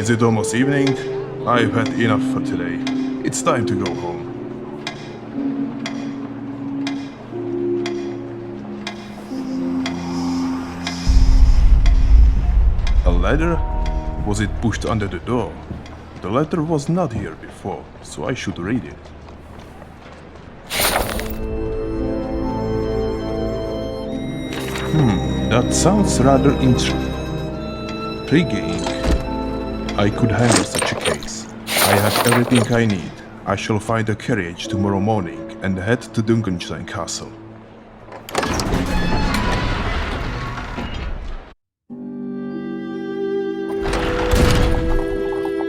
Is it almost evening? I've had enough for today. It's time to go home. A ladder? Was it pushed under the door? The letter was not here before, so I should read it. That sounds rather intriguing. I could handle such a case. I have everything I need. I shall find a carriage tomorrow morning and head to Dunkenstein Castle.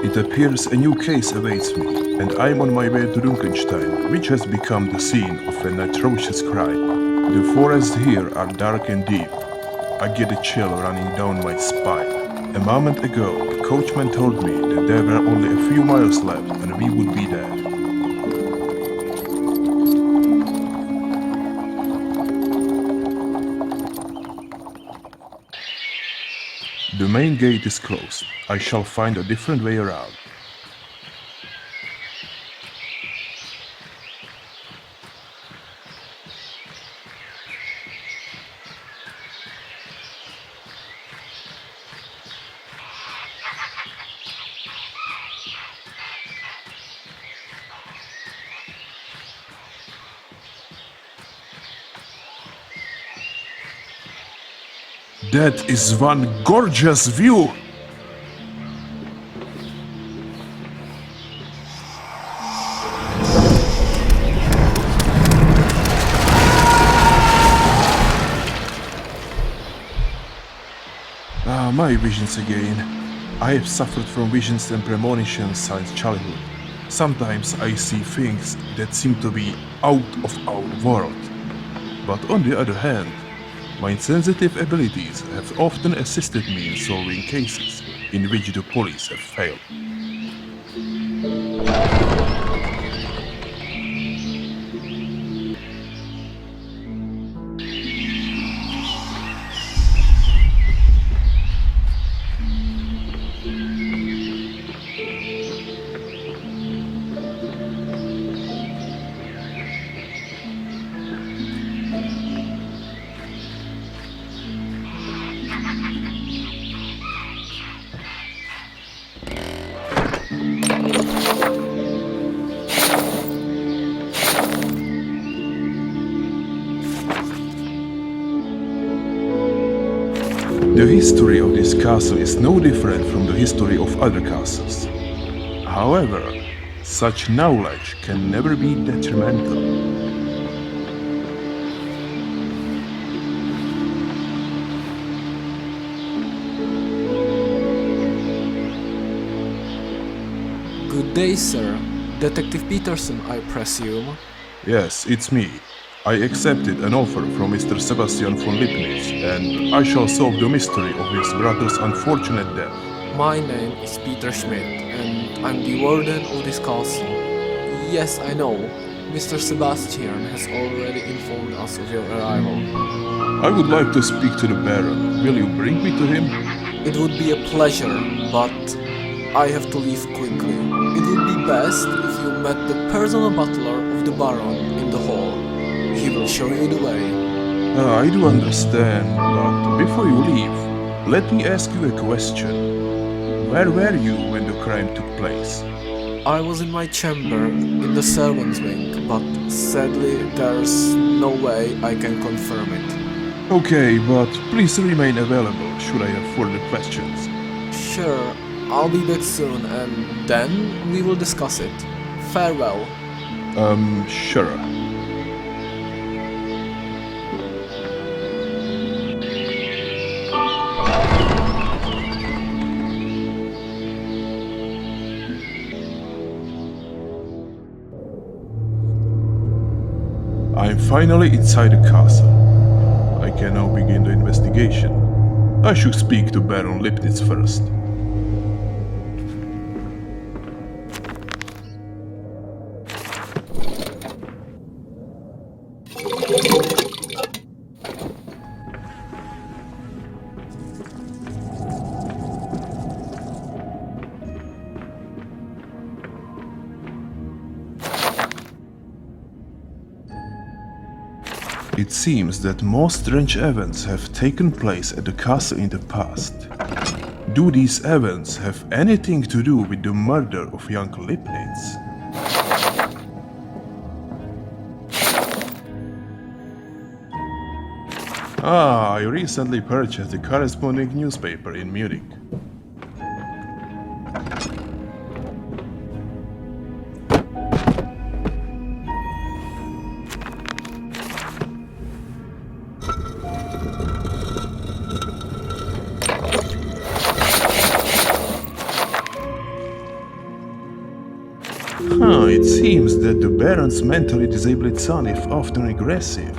It appears a new case awaits me, and I'm on my way to Dunkenstein, which has become the scene of an atrocious crime. The forests here are dark and deep. I get a chill running down my spine. A moment ago, the coachman told me that there were only a few miles left and we would be there. The main gate is closed. I shall find a different way around. That is one gorgeous view! My visions again. I have suffered from visions and premonitions since childhood. Sometimes I see things that seem to be out of our world. But on the other hand, my sensitive abilities have often assisted me in solving cases in which the police have failed. The history of this castle is no different from the history of other castles. However, such knowledge can never be detrimental. Good day, sir. Detective Peterson, I presume. Yes, it's me. I accepted an offer from Mr. Sebastian von Lipnitz, and I shall solve the mystery of his brother's unfortunate death. My name is Peter Schmidt, and I'm the warden of this castle. Yes, I know. Mr. Sebastian has already informed us of your arrival. I would like to speak to the Baron. Will you bring me to him? It would be a pleasure, but I have to leave quickly. It would be best if you met the personal butler of the Baron in the hall. He will show you the way. I do understand, but before you leave, let me ask you a question. Where were you when the crime took place? I was in my chamber, in the servants' wing, but sadly there's no way I can confirm it. Okay, but please remain available should I have further questions. Sure, I'll be back soon and then we will discuss it. Farewell. Sure. I'm finally inside the castle. I can now begin the investigation. I should speak to Baron Lipnitz first. seems that most strange events have taken place at the castle in the past. Do these events have anything to do with the murder of young Lipnitz? I recently purchased the corresponding newspaper in Munich. It seems that the Baron's mentally disabled son is often aggressive,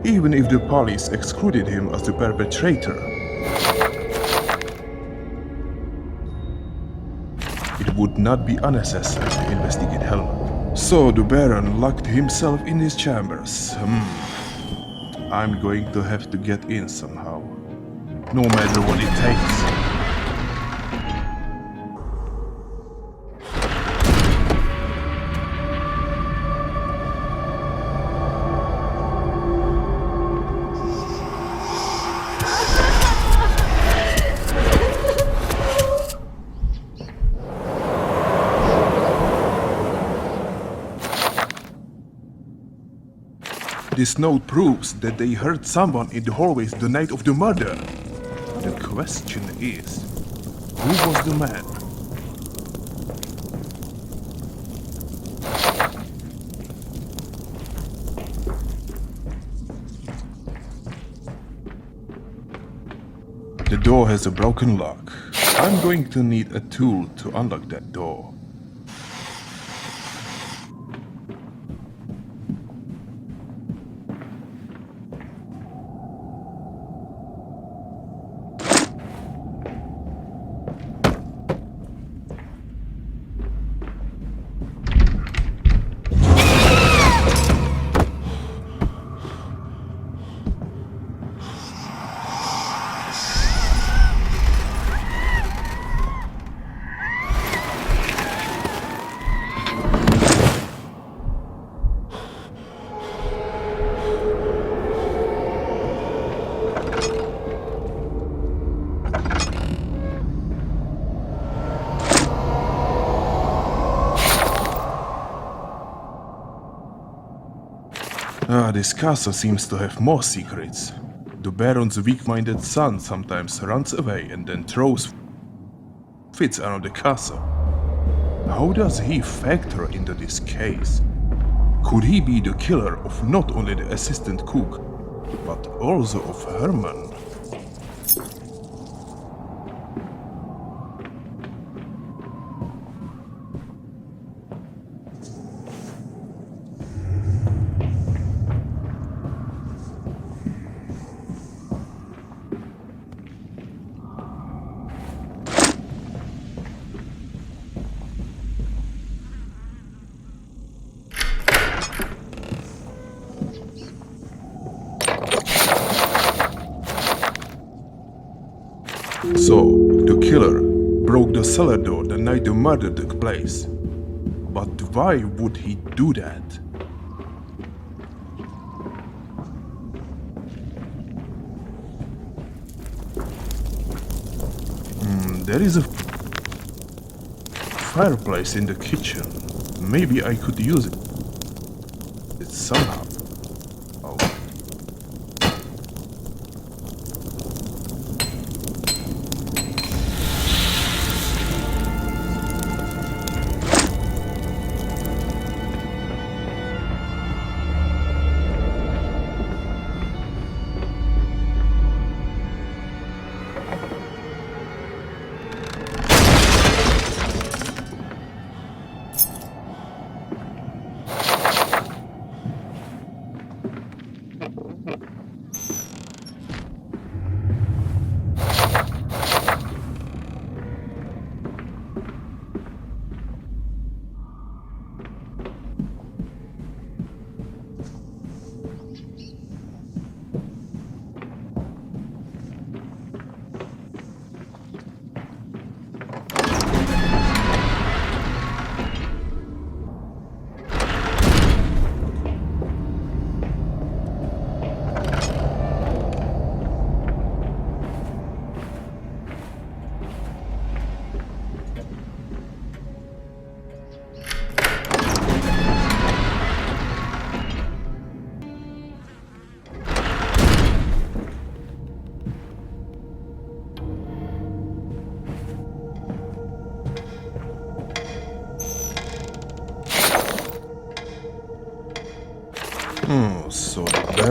even if the police excluded him as the perpetrator. It would not be unnecessary to investigate Helmut. So the Baron locked himself in his chambers. I'm going to have to get in somehow, no matter what it takes. This note proves that they heard someone in the hallways the night of the murder. The question is, who was the man? The door has a broken lock. I'm going to need a tool to unlock that door. This castle seems to have more secrets. The Baron's weak-minded son sometimes runs away and then throws fits around the castle. How does he factor into this case? Could he be the killer of not only the assistant cook, but also of Herman? So, the killer broke the cellar door the night the murder took place. But why would he do that? There is a fireplace in the kitchen. Maybe I could use it somehow.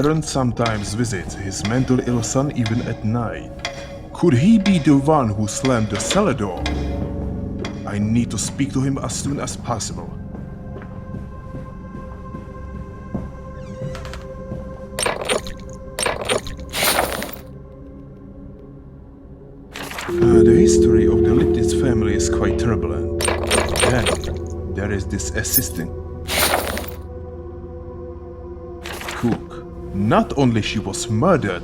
Baron sometimes visits his mentally ill son even at night. Could he be the one who slammed the cellar door? I need to speak to him as soon as possible. The history of the Lipnitz family is quite turbulent. Then, there is this assistant cook. Not only she was murdered,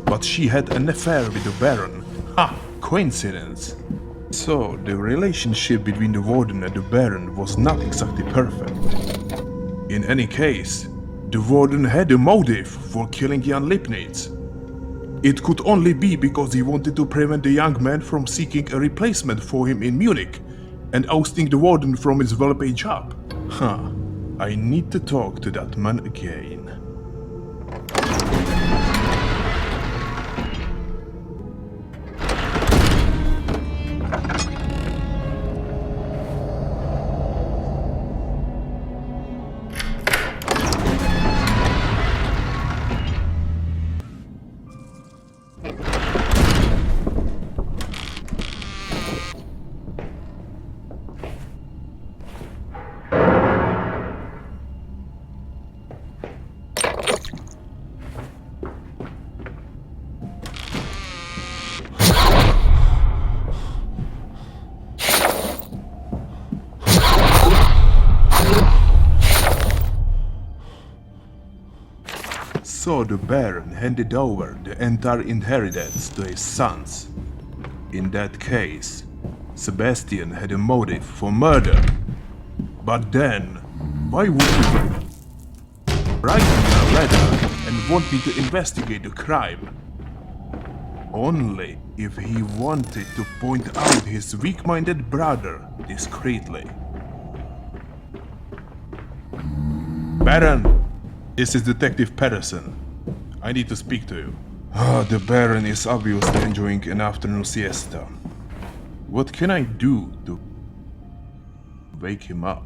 but she had an affair with the Baron. Ha! Coincidence. So, the relationship between the Warden and the Baron was not exactly perfect. In any case, the Warden had a motive for killing Jan Lipnitz. It could only be because he wanted to prevent the young man from seeking a replacement for him in Munich and ousting the Warden from his well-paid job. I need to talk to that man again. So the Baron handed over the entire inheritance to his sons. In that case, Sebastian had a motive for murder. But then, why would he write me a letter and want me to investigate the crime? Only if he wanted to point out his weak-minded brother discreetly. Baron! This is Detective Patterson. I need to speak to you. The Baron is obviously enjoying an afternoon siesta. What can I do to wake him up?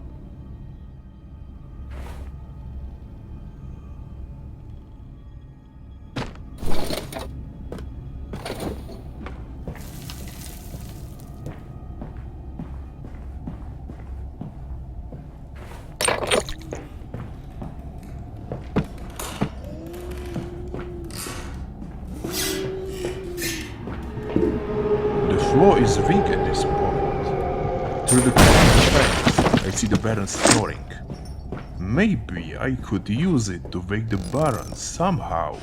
The floor is weak at this point. Through the chains, I see the Baron snoring. Maybe I could use it to wake the Baron somehow.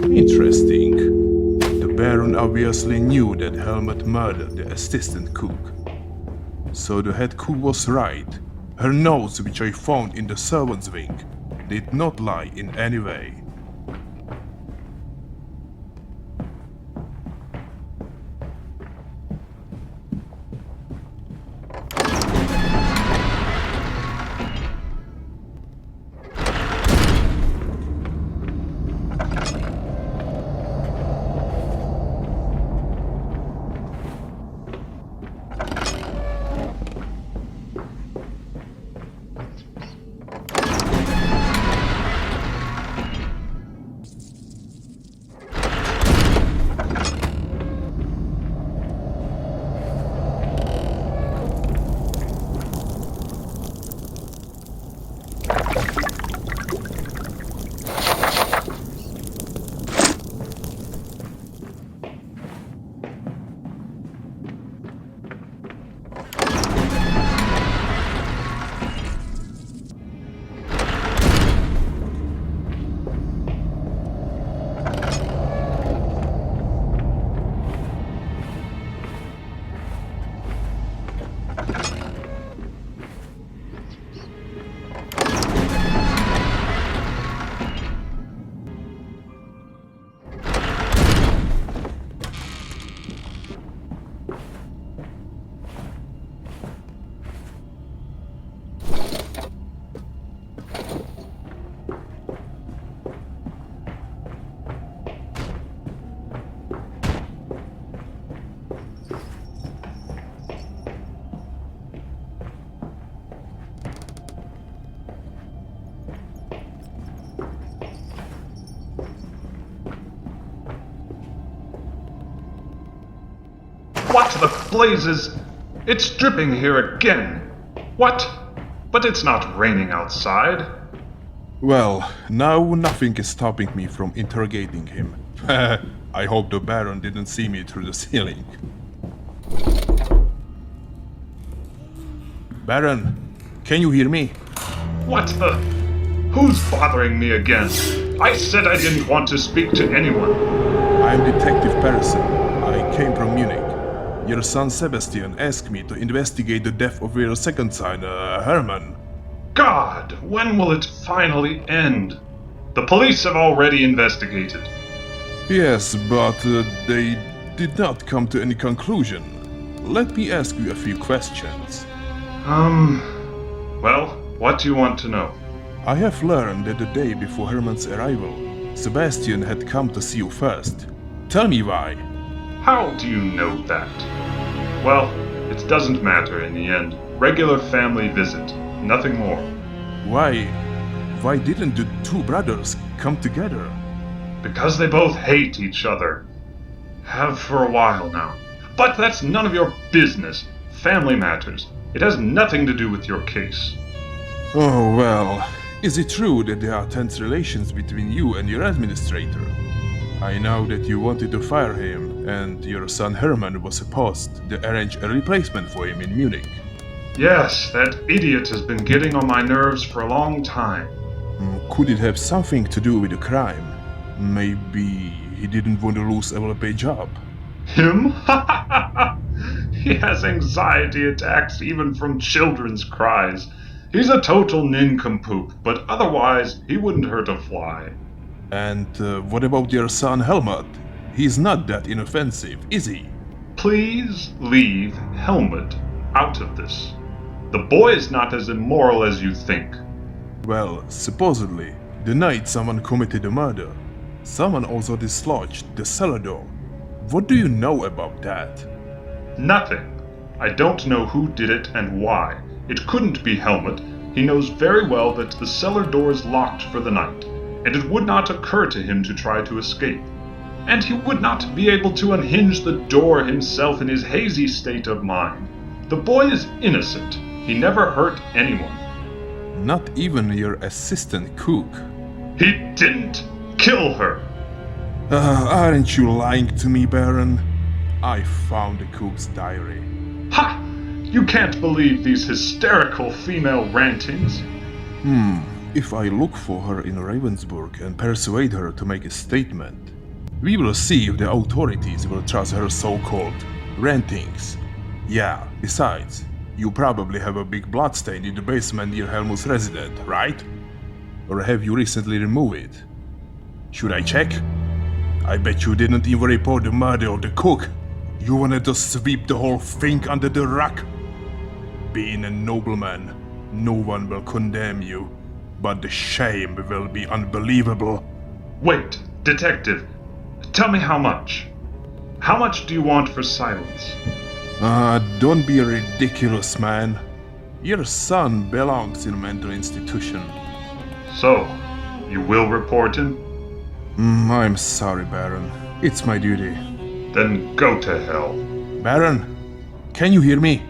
Interesting. The Baron obviously knew that Helmut murdered the assistant cook. So the head cook was right. Her notes, which I found in the servants' wing, did not lie in any way. What the blazes? It's dripping here again. What? But it's not raining outside. Well, now nothing is stopping me from interrogating him. I hope the Baron didn't see me through the ceiling. Baron, can you hear me? What the? Who's bothering me again? I said I didn't want to speak to anyone. I'm Detective Persson. I came from Munich. Your son Sebastian asked me to investigate the death of your second son, Hermann. God, when will it finally end? The police have already investigated. Yes, but they did not come to any conclusion. Let me ask you a few questions. Well, what do you want to know? I have learned that the day before Hermann's arrival, Sebastian had come to see you first. Tell me why. How do you know that? Well, it doesn't matter in the end. Regular family visit, nothing more. Why didn't the two brothers come together? Because they both hate each other. Have for a while now. But that's none of your business. Family matters. It has nothing to do with your case. Oh well, is it true that there are tense relations between you and your administrator? I know that you wanted to fire him, and your son Hermann was supposed to arrange a replacement for him in Munich. Yes, that idiot has been getting on my nerves for a long time. Could it have something to do with the crime? Maybe he didn't want to lose a well-paid job. Him? He has anxiety attacks even from children's cries. He's a total nincompoop, but otherwise he wouldn't hurt a fly. And what about your son Helmut? He's not that inoffensive, is he? Please leave Helmut out of this. The boy is not as immoral as you think. Well, supposedly, the night someone committed a murder, someone also dislodged the cellar door. What do you know about that? Nothing. I don't know who did it and why. It couldn't be Helmut. He knows very well that the cellar door is locked for the night, and it would not occur to him to try to escape. And he would not be able to unhinge the door himself in his hazy state of mind. The boy is innocent. He never hurt anyone. Not even your assistant cook. He didn't kill her. Aren't you lying to me, Baron? I found the cook's diary. Ha! You can't believe these hysterical female rantings. If I look for her in Ravensburg and persuade her to make a statement, we will see if the authorities will trust her so-called rantings. Yeah, besides, you probably have a big bloodstain in the basement near Helmut's residence, right? Or have you recently removed it? Should I check? I bet you didn't even report the murder of the cook. You wanted to sweep the whole thing under the rug. Being a nobleman, no one will condemn you, but the shame will be unbelievable. Wait, detective, tell me how much. How much do you want for silence? Don't be ridiculous, man. Your son belongs in a mental institution. So, you will report him? I'm sorry, Baron. It's my duty. Then go to hell. Baron, can you hear me?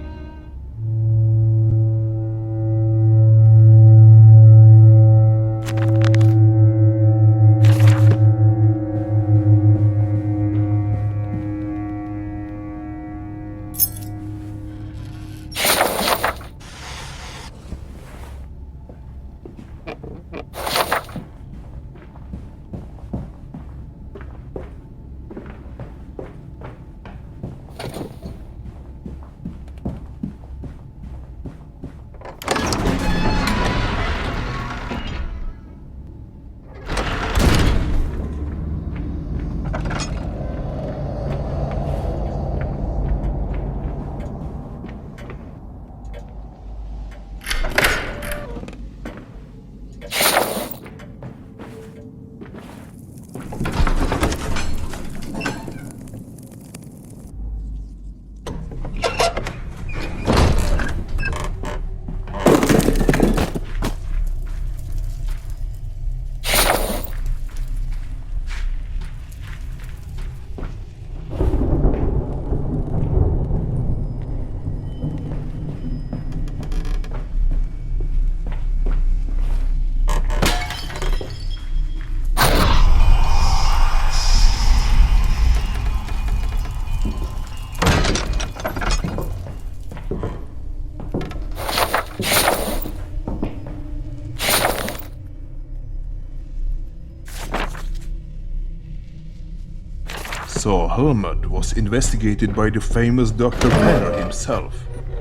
So Helmut was investigated by the famous Dr. Banner himself.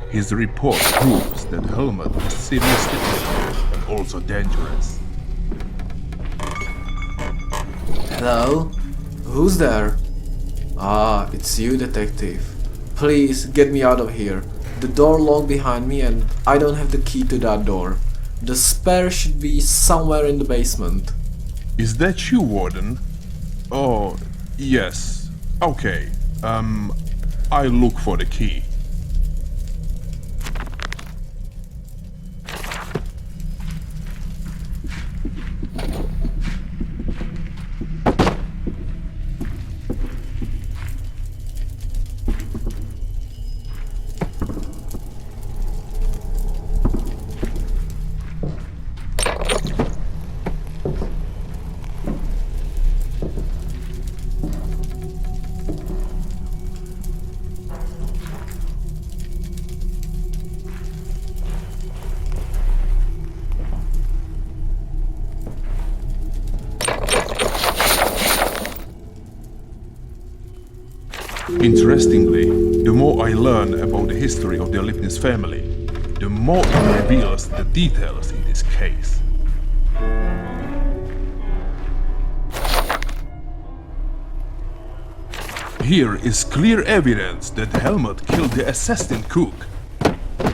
His report proves that Helmut is seriously ill and also dangerous. Hello? Who's there? Ah, it's you, detective. Please, get me out of here. The door locked behind me and I don't have the key to that door. The spare should be somewhere in the basement. Is that you, Warden? Oh, yes. Okay. I'll look for the key. Interestingly, the more I learn about the history of the Lipnis family, the more it reveals the details in this case. Here is clear evidence that Helmut killed the assistant cook.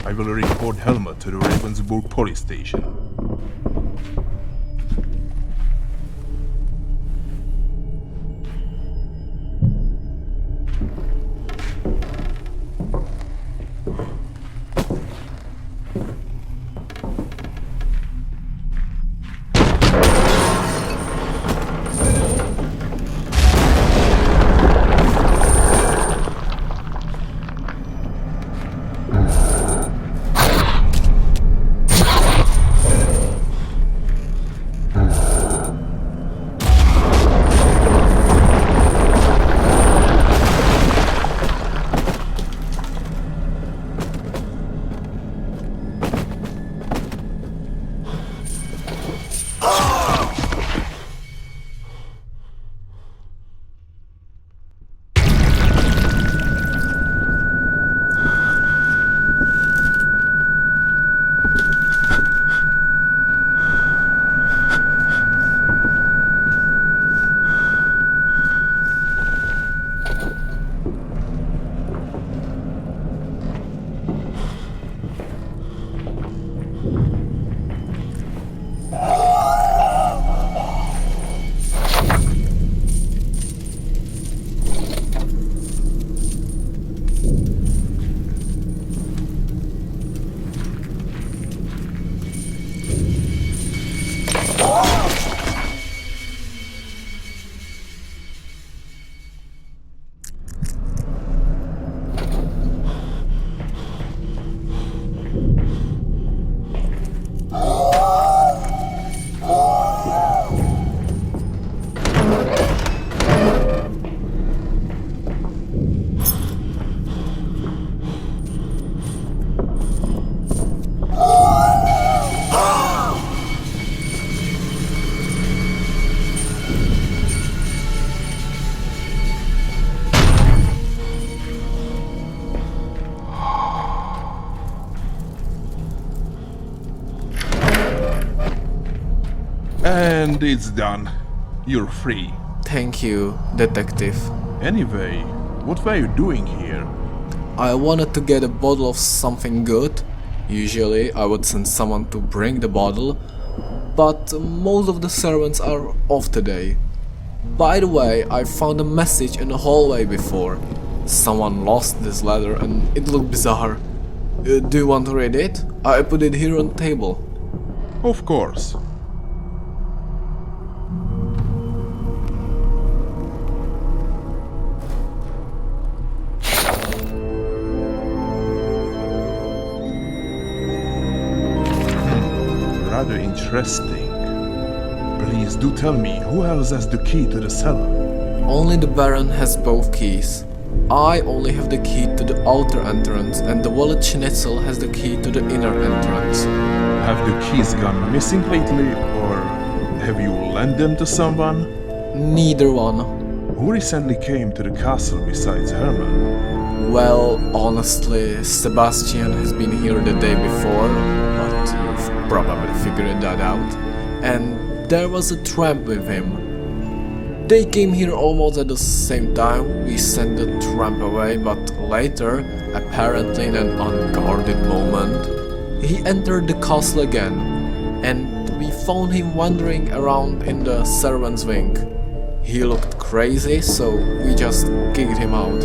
I will report Helmut to the Ravensburg police station. And it's done. You're free. Thank you, detective. Anyway, what were you doing here? I wanted to get a bottle of something good. Usually I would send someone to bring the bottle, but most of the servants are off today. By the way, I found a message in the hallway before. Someone lost this letter and it looked bizarre. Do you want to read it? I put it here on the table. Of course. Rather interesting. Please do tell me, who else has the key to the cellar? Only the Baron has both keys. I only have the key to the outer entrance and the wallet Schnitzel has the key to the inner entrance. Have the keys gone missing lately, or have you lent them to someone? Neither one. Who recently came to the castle besides Herman? Well, honestly, Sebastian has been here the day before, but you've probably figured that out. And there was a tramp with him. They came here almost at the same time. We sent the tramp away, but later, apparently in an unguarded moment, he entered the castle again, and we found him wandering around in the servants' wing. He looked crazy, so we just kicked him out.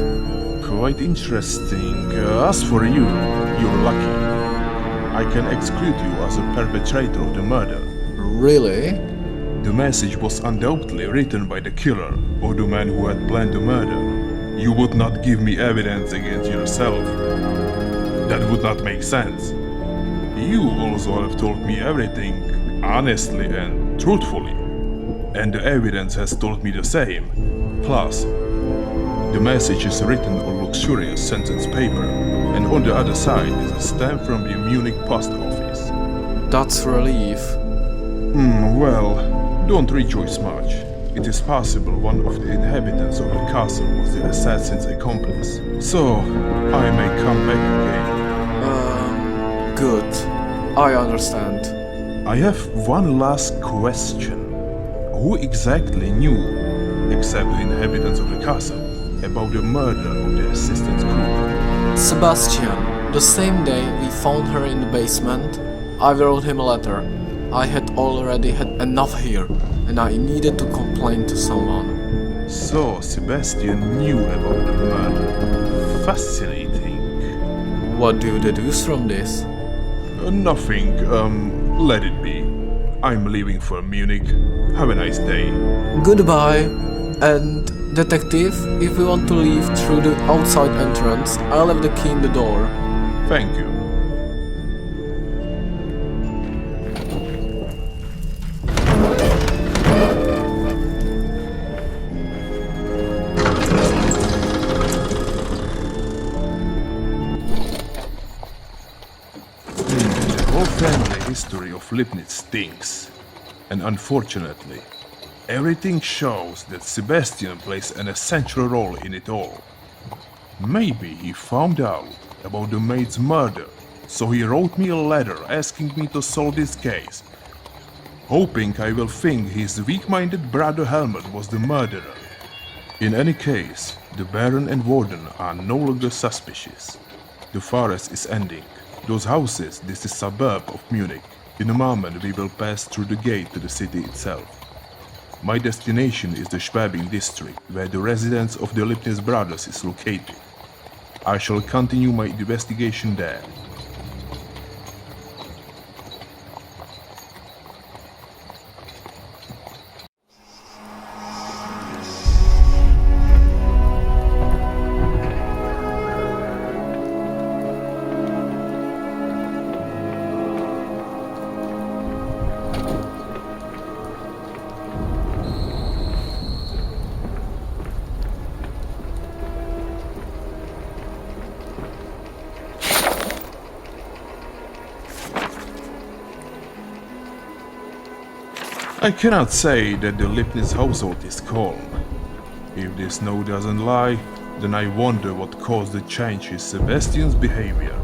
Quite interesting. As for you, you're lucky. I can exclude you as a perpetrator of the murder. Really? The message was undoubtedly written by the killer or the man who had planned the murder. You would not give me evidence against yourself. That would not make sense. You also have told me everything honestly and truthfully. And the evidence has told me the same. Plus, the message is written on luxurious sentence paper, and on the other side is a stamp from the Munich post office. That's relief. Well, don't rejoice much. It is possible one of the inhabitants of the castle was the assassin's accomplice. So, I may come back again. Good. I understand. I have one last question. Who exactly knew, except the inhabitants of the castle, about the murder of the assistant's crew? Sebastian, the same day we found her in the basement, I wrote him a letter. I had already had enough here, and I needed to complain to someone. So, Sebastian knew about the murder. Fascinating. What do you deduce from this? Nothing, let it be. I'm leaving for Munich. Have a nice day. Goodbye. And, detective, if you want to leave through the outside entrance, I'll have the key in the door. Thank you. The whole family history of Lipnitz stinks. And unfortunately, everything shows that Sebastian plays an essential role in it all. Maybe he found out about the maid's murder, so he wrote me a letter asking me to solve this case, hoping I will think his weak-minded brother Helmut was the murderer. In any case, the Baron and Warden are no longer suspicious. The forest is ending. Those houses, this is a suburb of Munich. In a moment we will pass through the gate to the city itself. My destination is the Schwabing district, where the residence of the Lipnitz brothers is located. I shall continue my investigation there. I cannot say that the Lipnitz household is calm. If this note doesn't lie, then I wonder what caused the change in Sebastian's behavior.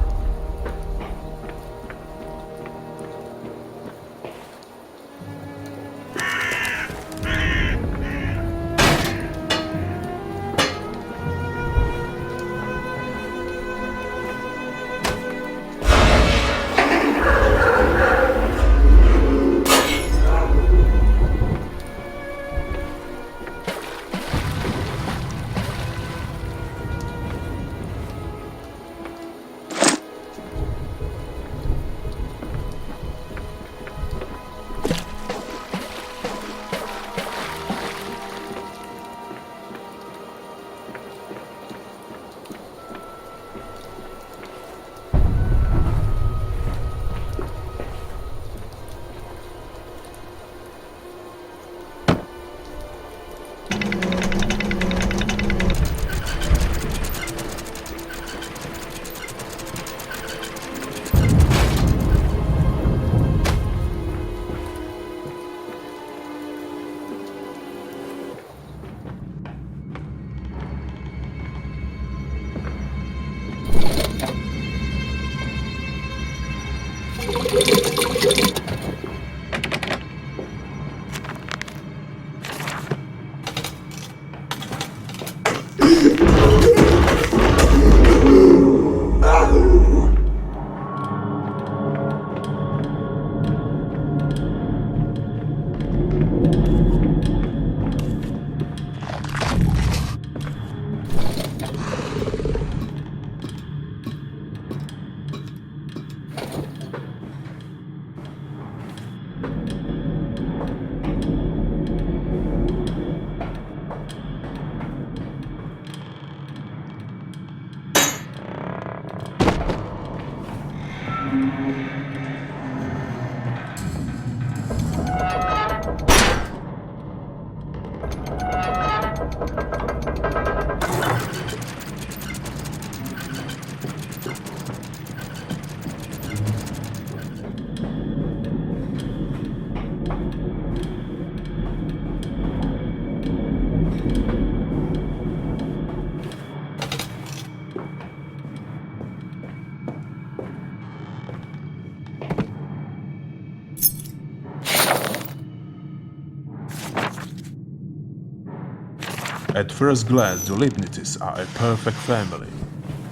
At first glance, the Leibnizes are a perfect family,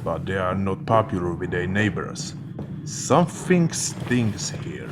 but they are not popular with their neighbors. Something stinks here.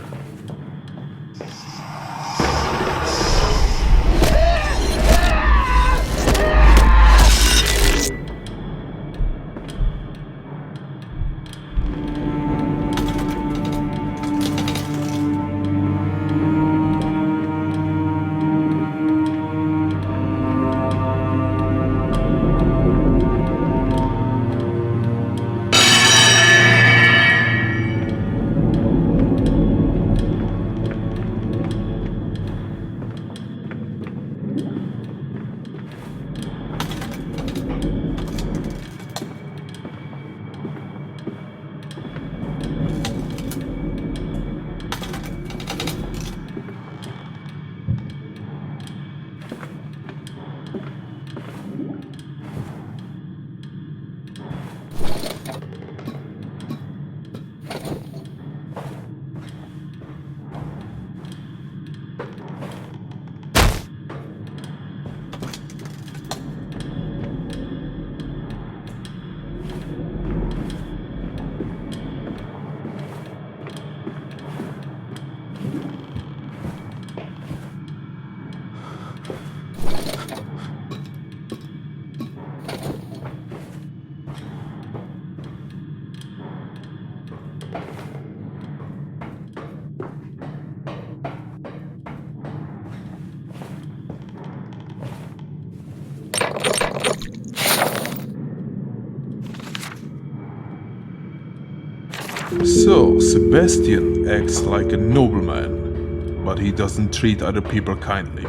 So, Sebastian acts like a nobleman, but he doesn't treat other people kindly.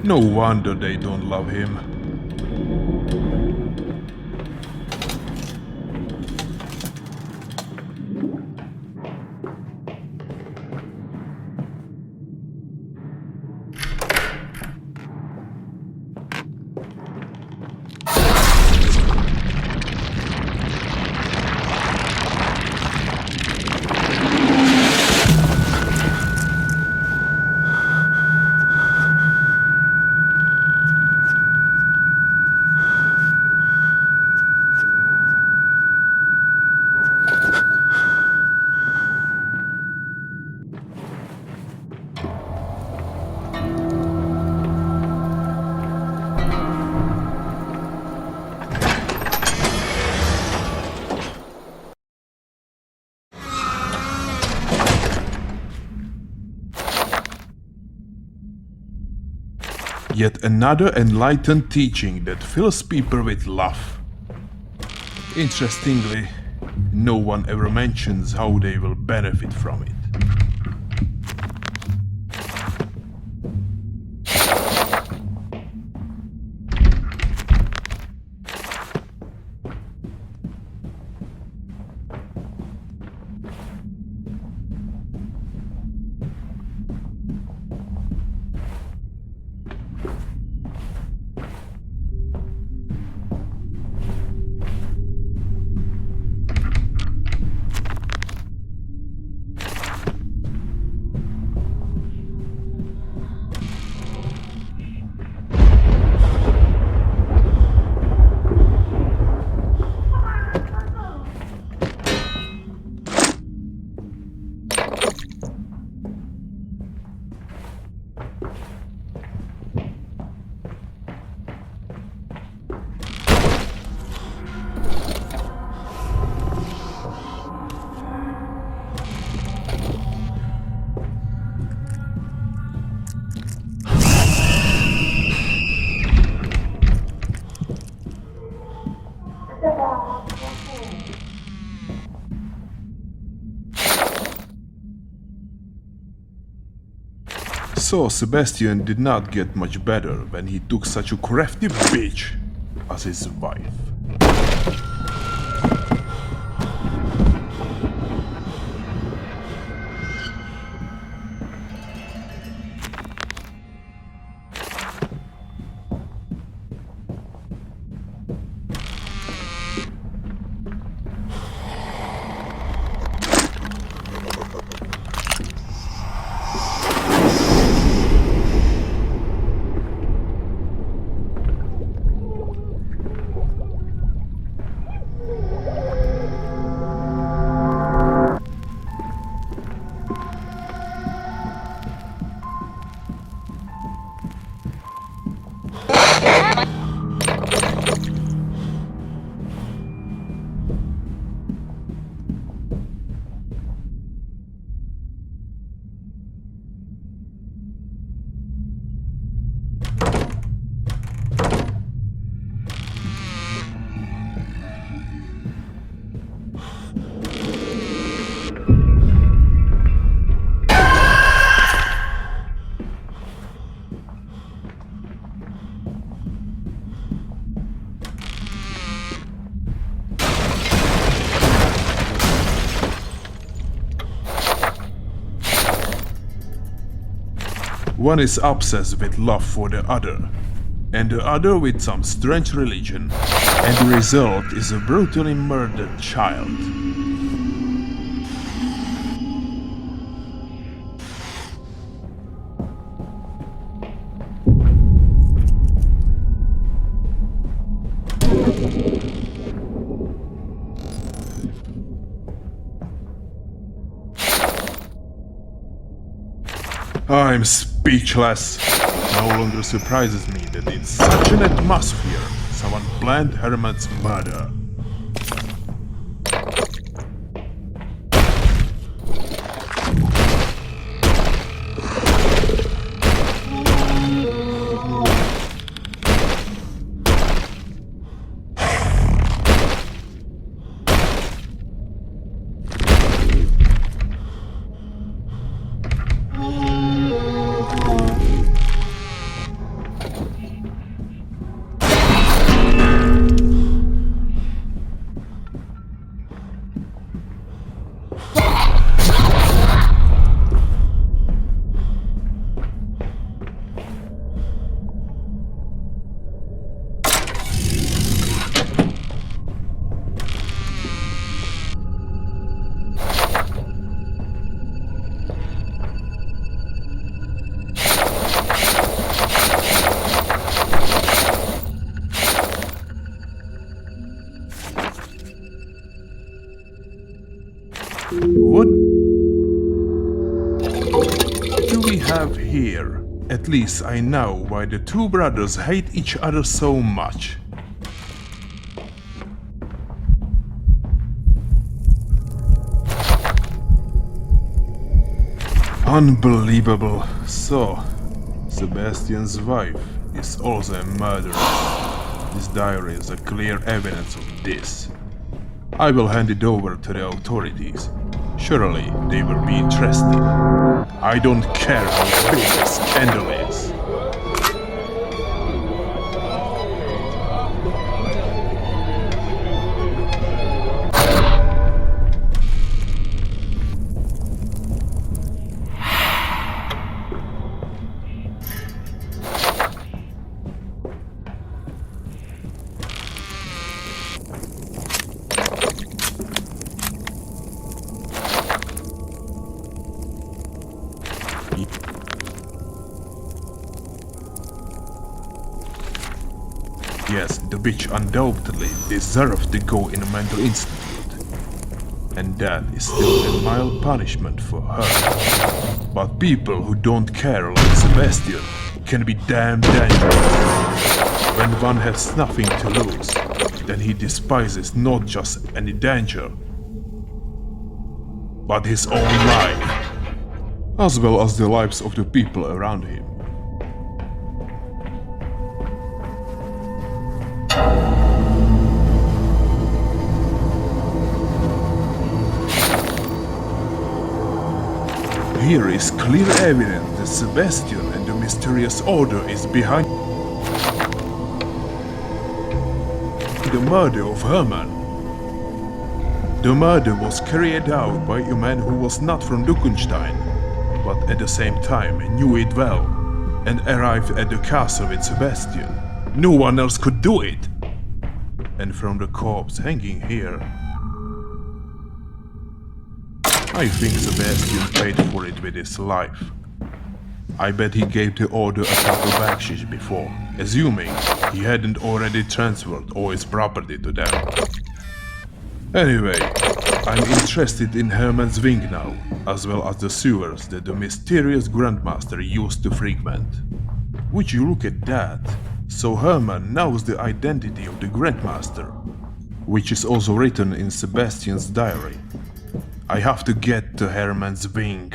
No wonder they don't love him. Yet another enlightened teaching that fills people with love. Interestingly, no one ever mentions how they will benefit from it. So Sebastian did not get much better when he took such a crafty bitch as his wife. One is obsessed with love for the other, and the other with some strange religion, and the result is a brutally murdered child. I'm speechless. No longer surprises me that in such an atmosphere, someone planned Herman's murder. What do we have here? At least I know why the two brothers hate each other so much. Unbelievable. So, Sebastian's wife is also a murderer. This diary is a clear evidence of this. I will hand it over to the authorities. Surely they will be interested. I don't care how big the scandal is. Yes, the bitch undoubtedly deserved to go in a mental institute. And that is still a mild punishment for her. But people who don't care like Sebastian can be damn dangerous. When one has nothing to lose, then he despises not just any danger, but his own life, as well as the lives of the people around him. Here is clear evidence that Sebastian and the mysterious order is behind the murder of Hermann. The murder was carried out by a man who was not from Dukenstein, but at the same time knew it well, and arrived at the castle with Sebastian. No one else could do it! And from the corpse hanging here, I think Sebastian paid for it with his life. I bet he gave the order a couple bakshish before, assuming he hadn't already transferred all his property to them. Anyway, I'm interested in Hermann's wing now, as well as the sewers that the mysterious Grandmaster used to frequent. Would you look at that? So Hermann knows the identity of the Grandmaster, which is also written in Sebastian's diary. I have to get to Hermann's wing.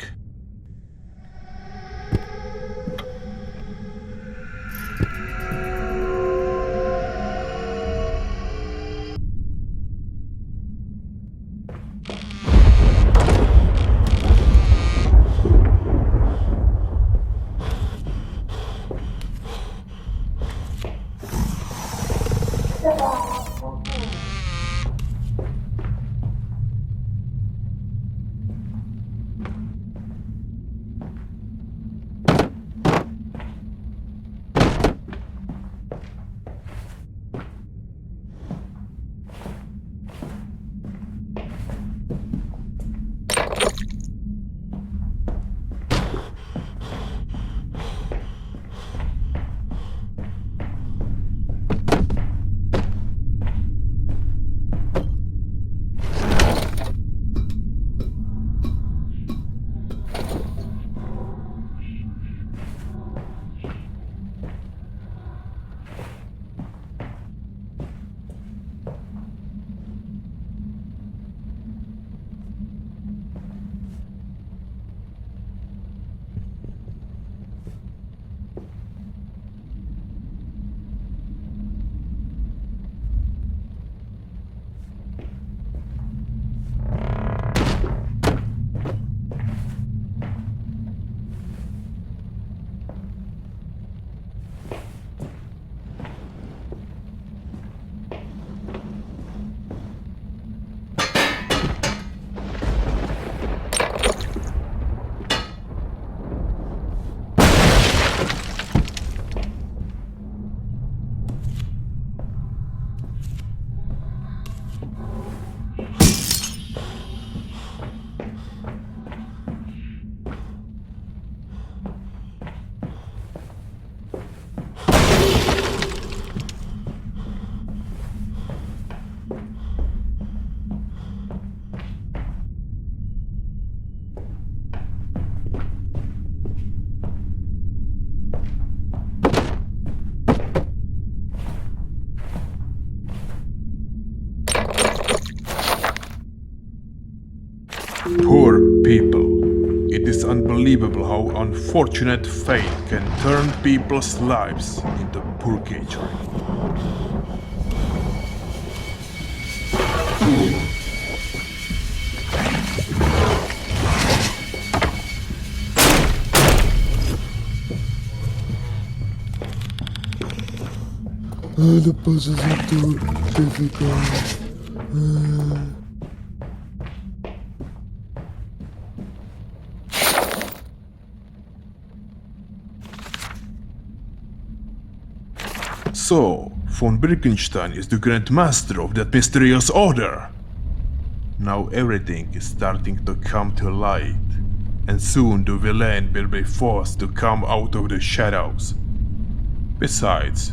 Poor people. It is unbelievable how unfortunate fate can turn people's lives into purgatory. The puzzles are too difficult. So, von Birkenstein is the Grand Master of that mysterious order. Now everything is starting to come to light, and soon the villain will be forced to come out of the shadows. Besides,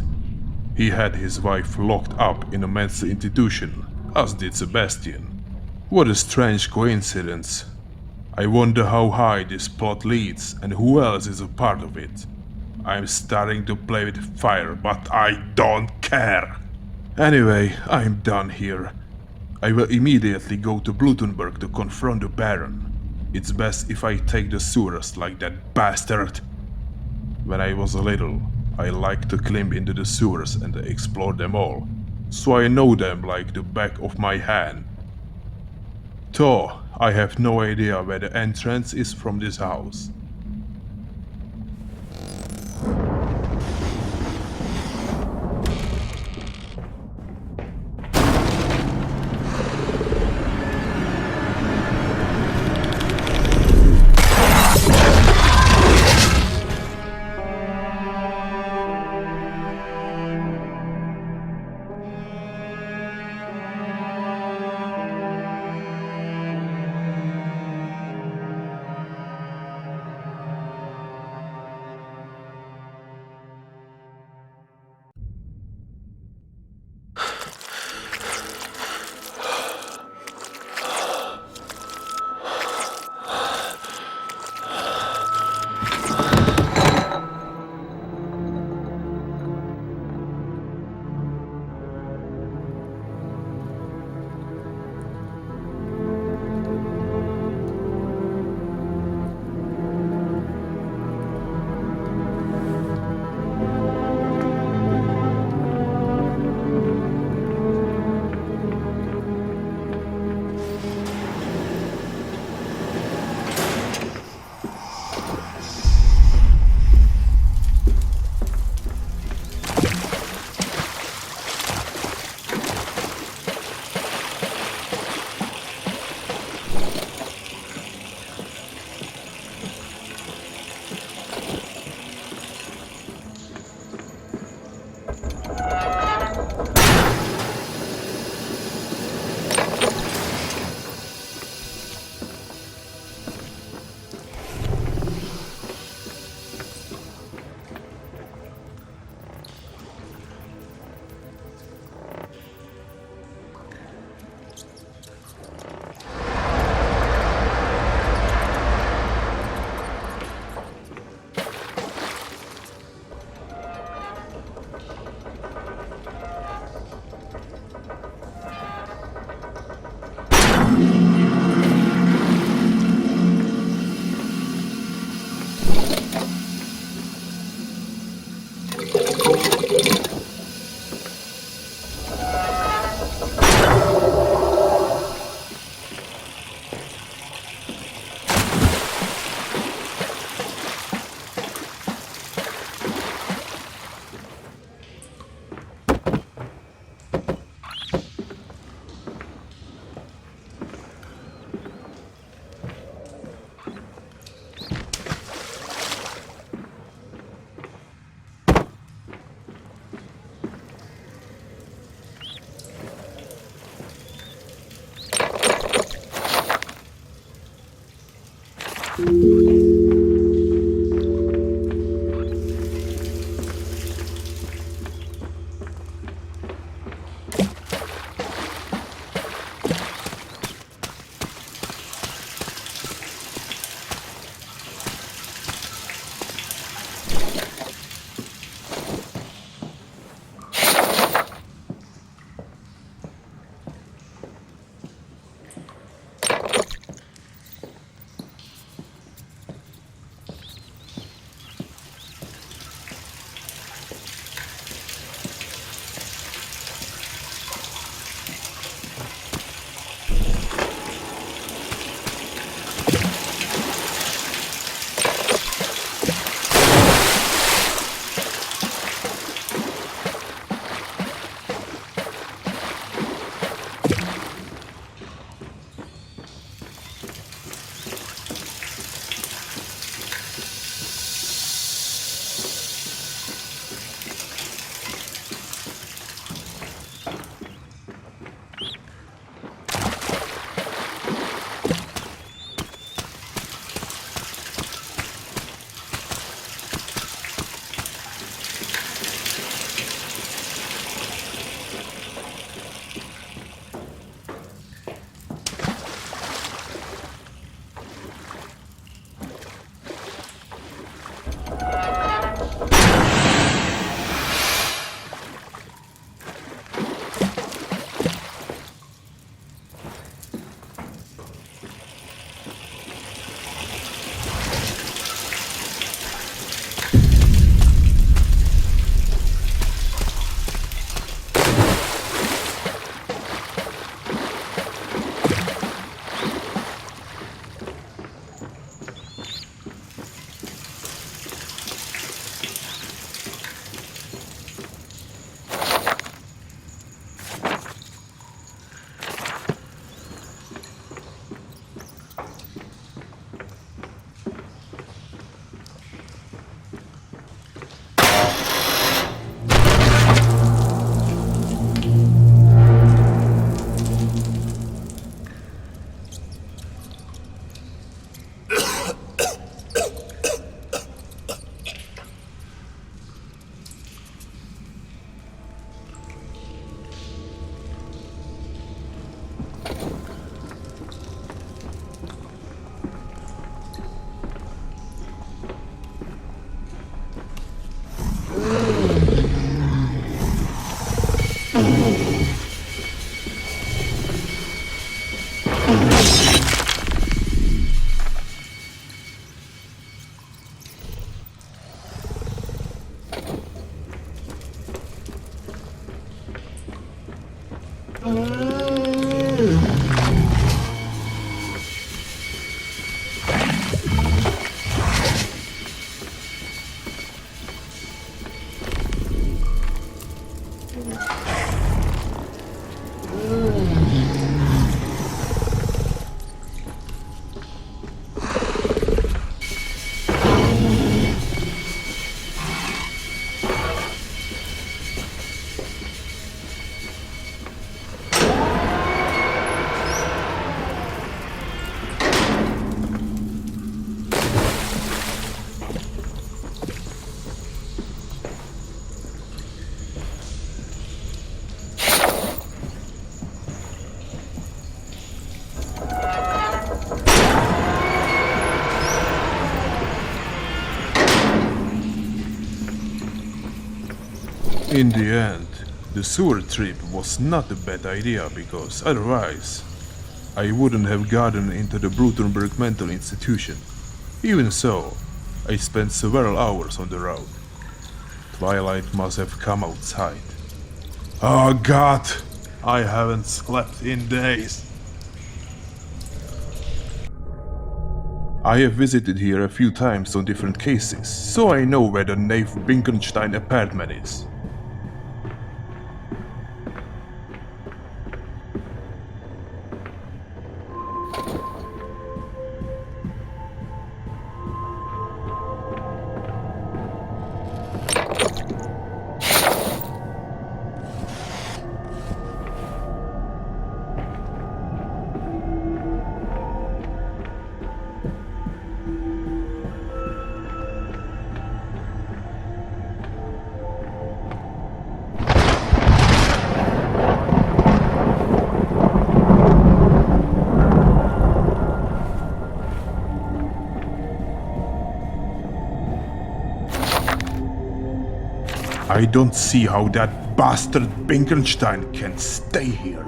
he had his wife locked up in a mental institution, as did Sebastian. What a strange coincidence. I wonder how high this plot leads and who else is a part of it. I'm starting to play with fire, but I don't care. Anyway, I'm done here. I will immediately go to Blutenberg to confront the Baron. It's best if I take the sewers like that bastard. When I was little, I liked to climb into the sewers and explore them all, so I know them like the back of my hand. So, I have no idea where the entrance is from this house. In the end, the sewer trip was not a bad idea because otherwise I wouldn't have gotten into the Brutenberg mental institution. Even so, I spent several hours on the road. Twilight must have come outside. Oh god, I haven't slept in days. I have visited here a few times on different cases, so I know where the Knave Binkenstein apartment is. I don't see how that bastard Binkenstein can stay here.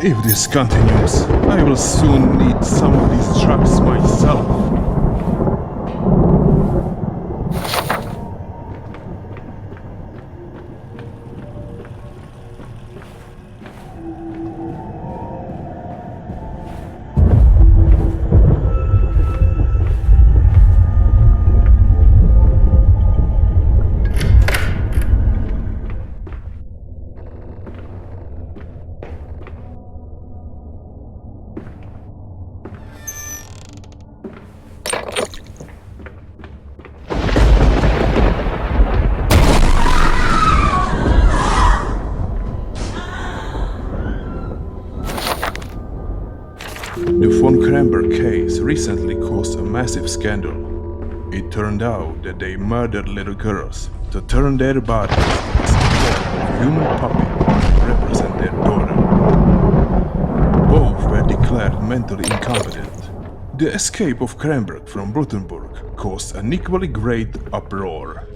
If this continues, I will soon need some of these drugs myself. The von Kramberg case recently caused a massive scandal. It turned out that they murdered little girls to turn their bodies into some form of human puppet to represent their daughter. Both were declared mentally incompetent. The escape of Kramberg from Brutenburg caused an equally great uproar.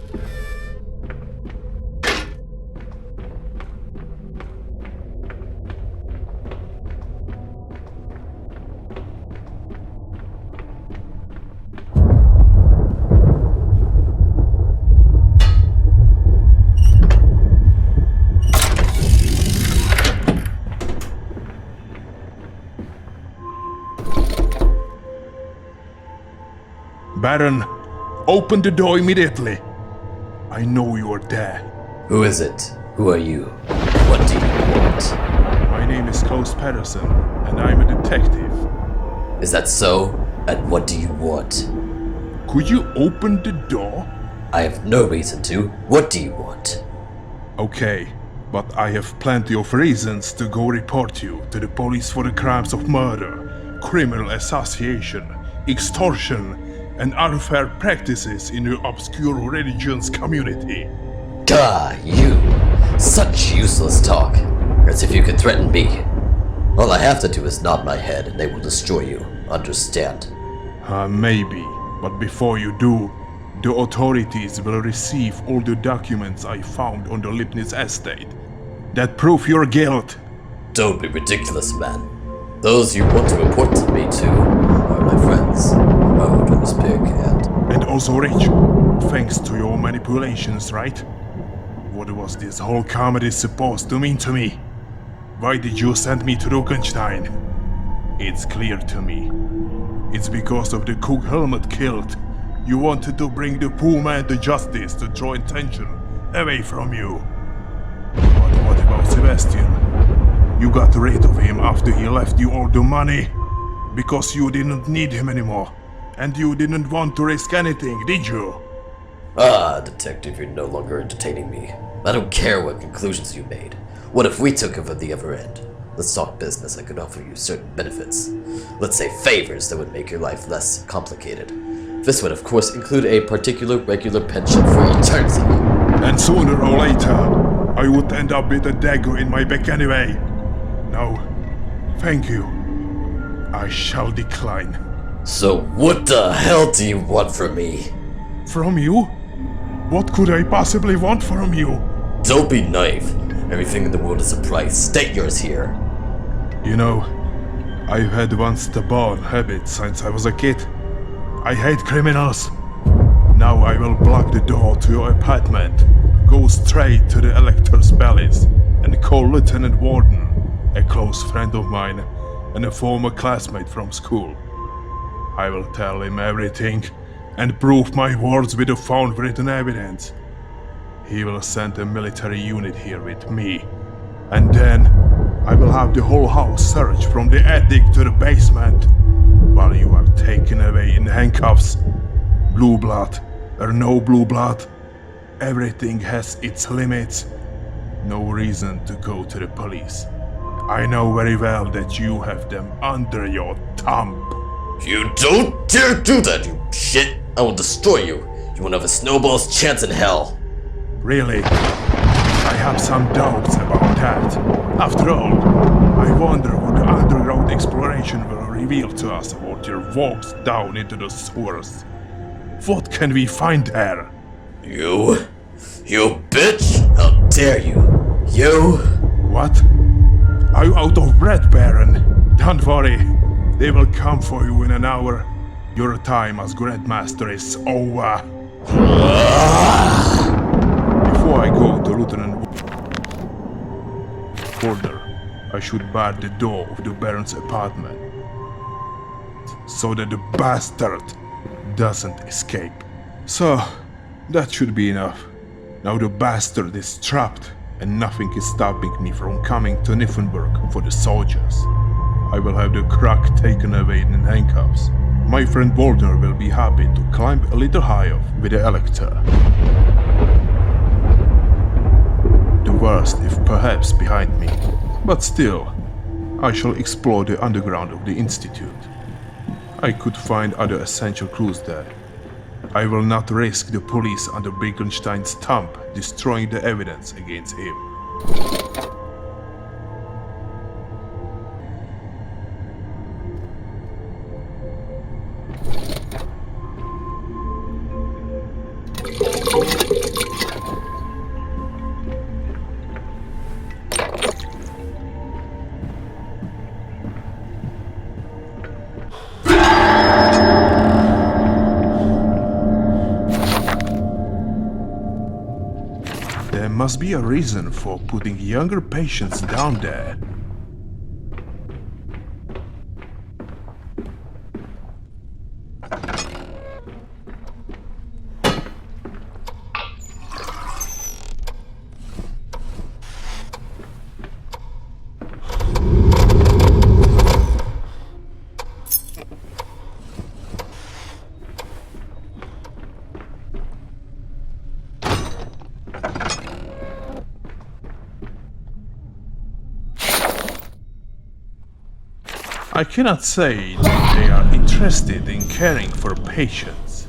Baron, open the door immediately. I know you are there. Who is it? Who are you? What do you want? My name is Klaus Pedersen, and I'm a detective. Is that so? And what do you want? Could you open the door? I have no reason to. What do you want? Okay, but I have plenty of reasons to go report you to the police for the crimes of murder, criminal association, extortion, and unfair practices in your obscure religions community. Gah, you! Such useless talk. As if you could threaten me. All I have to do is nod my head and they will destroy you. Understand? Maybe, but before you do, the authorities will receive all the documents I found on the Lipnitz estate that prove your guilt. Don't be ridiculous, man. Those you want to report to me to are my friends. Madhouse Pig And also rich, thanks to your manipulations, right? What was this whole comedy supposed to mean to me? Why did you send me to Rukenstein? It's clear to me. It's because of the cook helmet killed. You wanted to bring the poor man to justice to draw attention away from you. But what about Sebastian? You got rid of him after he left you all the money. Because you didn't need him anymore. And you didn't want to risk anything, did you? Ah, detective, you're no longer entertaining me. I don't care what conclusions you made. What if we took over the other end? Let's talk business. I could offer you certain benefits. Let's say favors that would make your life less complicated. This would of course include a particular regular pension for eternity. And sooner or later, I would end up with a dagger in my back anyway. No, thank you. I shall decline. So what the hell do you want from me? From you? What could I possibly want from you? Don't be naive. Everything in the world is a price. State yours here. You know, I've had one stubborn habit since I was a kid. I hate criminals. Now I will block the door to your apartment, go straight to the elector's palace, and call Lieutenant Warden, a close friend of mine and a former classmate from school. I will tell him everything and prove my words with the found written evidence. He will send a military unit here with me, and then I will have the whole house searched from the attic to the basement, while you are taken away in handcuffs. Blue blood or no blue blood, everything has its limits. No reason to go to the police. I know very well that you have them under your thumb. You don't dare do that, you shit! I will destroy you. You won't have a snowball's chance in hell. Really? I have some doubts about that. After all, I wonder what the underground exploration will reveal to us about your walks down into the sewers. What can we find there? You bitch! How dare you? You! What? Are you out of breath, Baron? Don't worry, they will come for you in an hour. Your time as Grandmaster is over. Before I go to Lieutenant Warden, I should bar the door of the Baron's apartment, so that the bastard doesn't escape. So, that should be enough. Now the bastard is trapped, and nothing is stopping me from coming to Niffenburg for the soldiers. I will have the crack taken away in handcuffs. My friend Waldner will be happy to climb a little higher with the Elector. The worst if perhaps behind me, but still, I shall explore the underground of the Institute. I could find other essential clues there. I will not risk the police under Wittgenstein's thumb destroying the evidence against him. There must be a reason for putting younger patients down there. I cannot say that they are interested in caring for patients.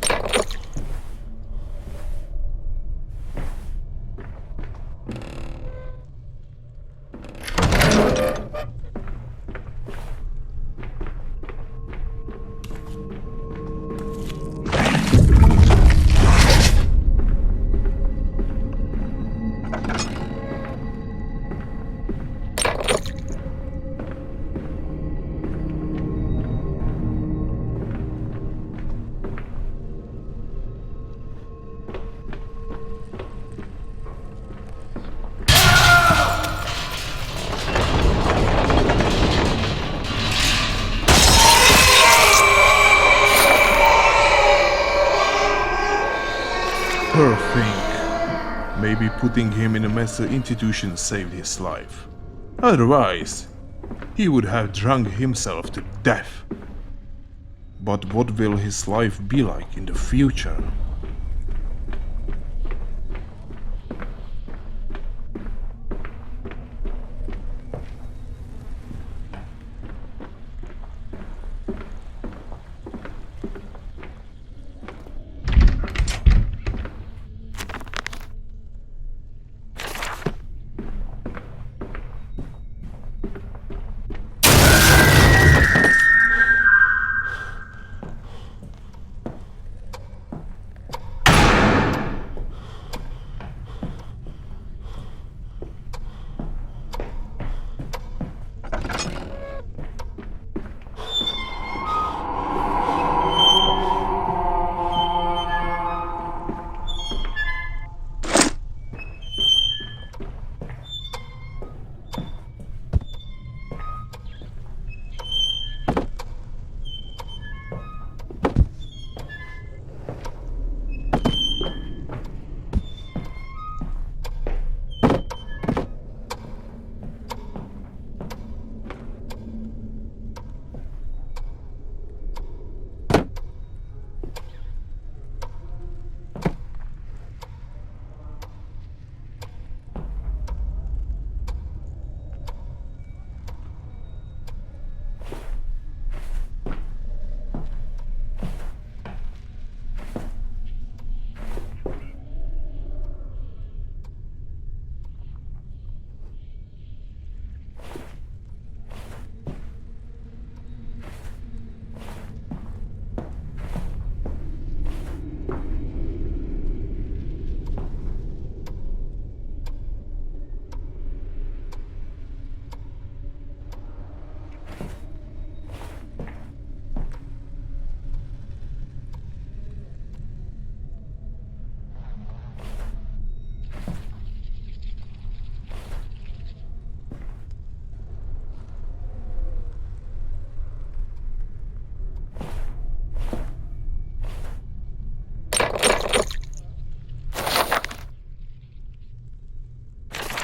Poor thing. Maybe putting him in a mental institution saved his life. Otherwise, he would have drunk himself to death. But what will his life be like in the future?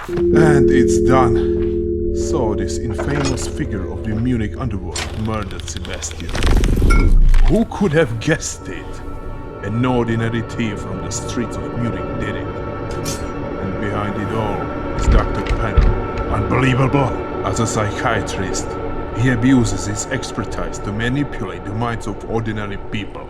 And it's done. So this infamous figure of the Munich underworld murdered Sebastian. Who could have guessed it? An ordinary thief from the streets of Munich did it. And behind it all is Dr. Penner. Unbelievable! As a psychiatrist, he abuses his expertise to manipulate the minds of ordinary people.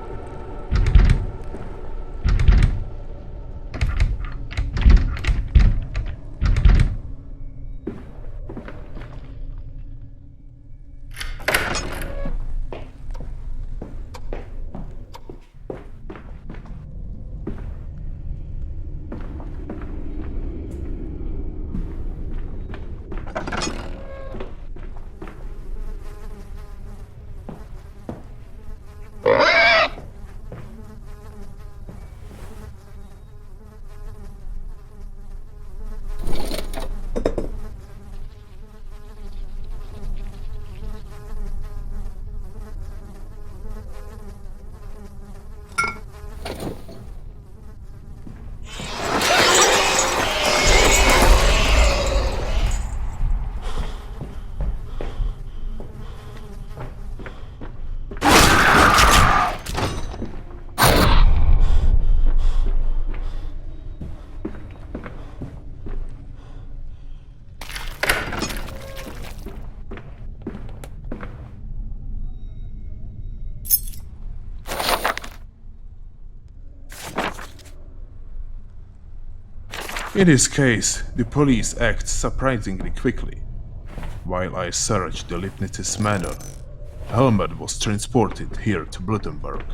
In this case, the police act surprisingly quickly. While I searched the Lipnitz's manor, Helmut was transported here to Blutenberg.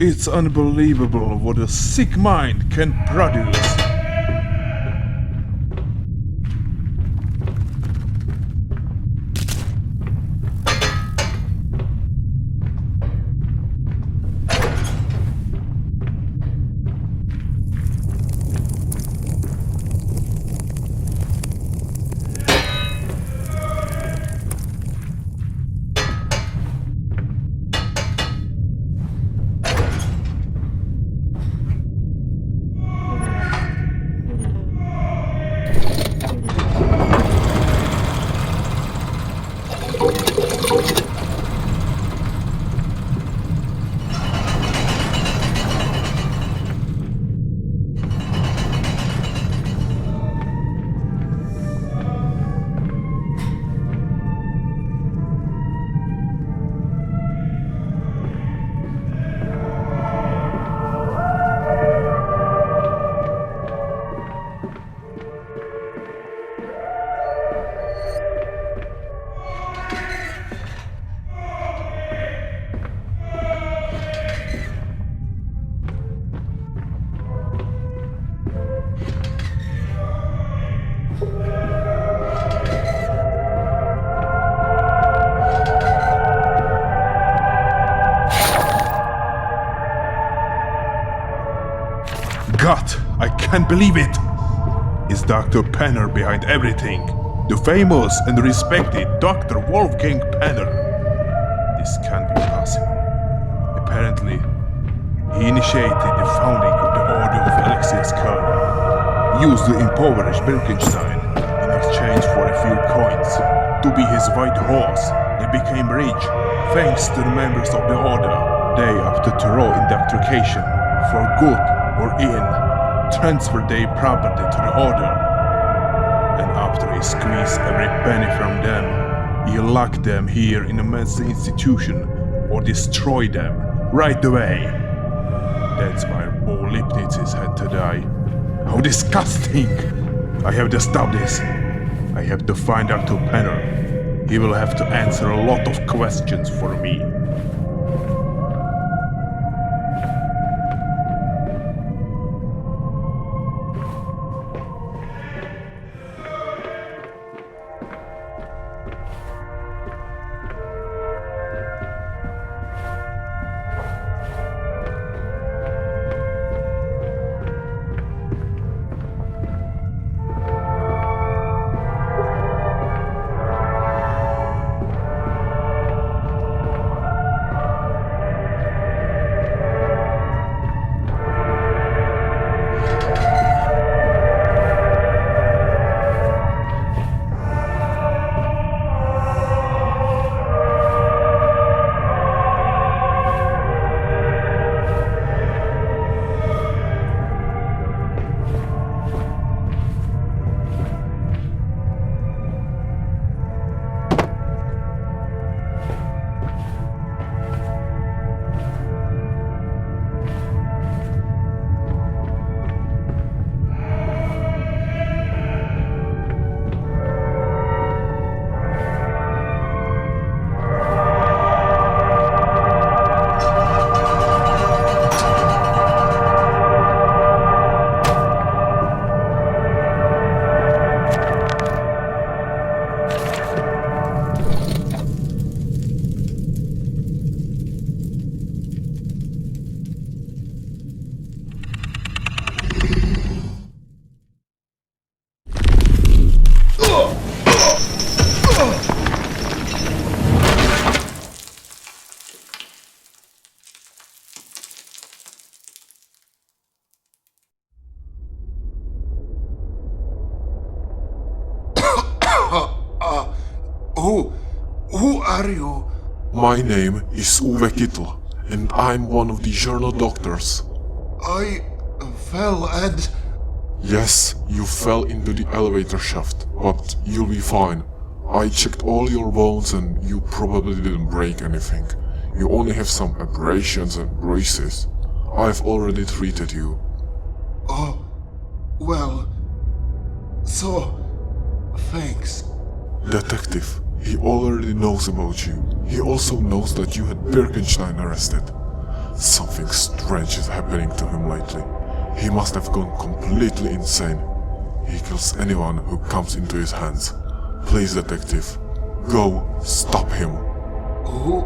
It's unbelievable what a sick mind can produce. God, I can't believe it! Is Dr. Penner behind everything? The famous and respected Dr. Wolfgang Penner. This can't be possible. Apparently, he initiated the founding of the Order of Alexis Köln, used to impoverish Birkenstein in exchange for a few coins, to be his white horse, and became rich thanks to the members of the Order. They opted to throw indoctrination for good or in, transfer their property to the Order, and after he squeezed every penny from them, he locked them here in a mental institution or destroyed them right away. That's why Bo Lipnitz's had to die. How disgusting! I have to stop this. I have to find Dr. Penner. He will have to answer a lot of questions for me. Who are you? My name is Uwe Kittel, and I'm one of the journal doctors. I fell and... Yes, you fell into the elevator shaft, but you'll be fine. I checked all your bones and you probably didn't break anything. You only have some abrasions and bruises. I've already treated you. Oh, well... So... Thanks. Detective, he already knows about you. He also knows that you had Birkenstein arrested. Something strange is happening to him lately. He must have gone completely insane. He kills anyone who comes into his hands. Please, detective, go stop him. Who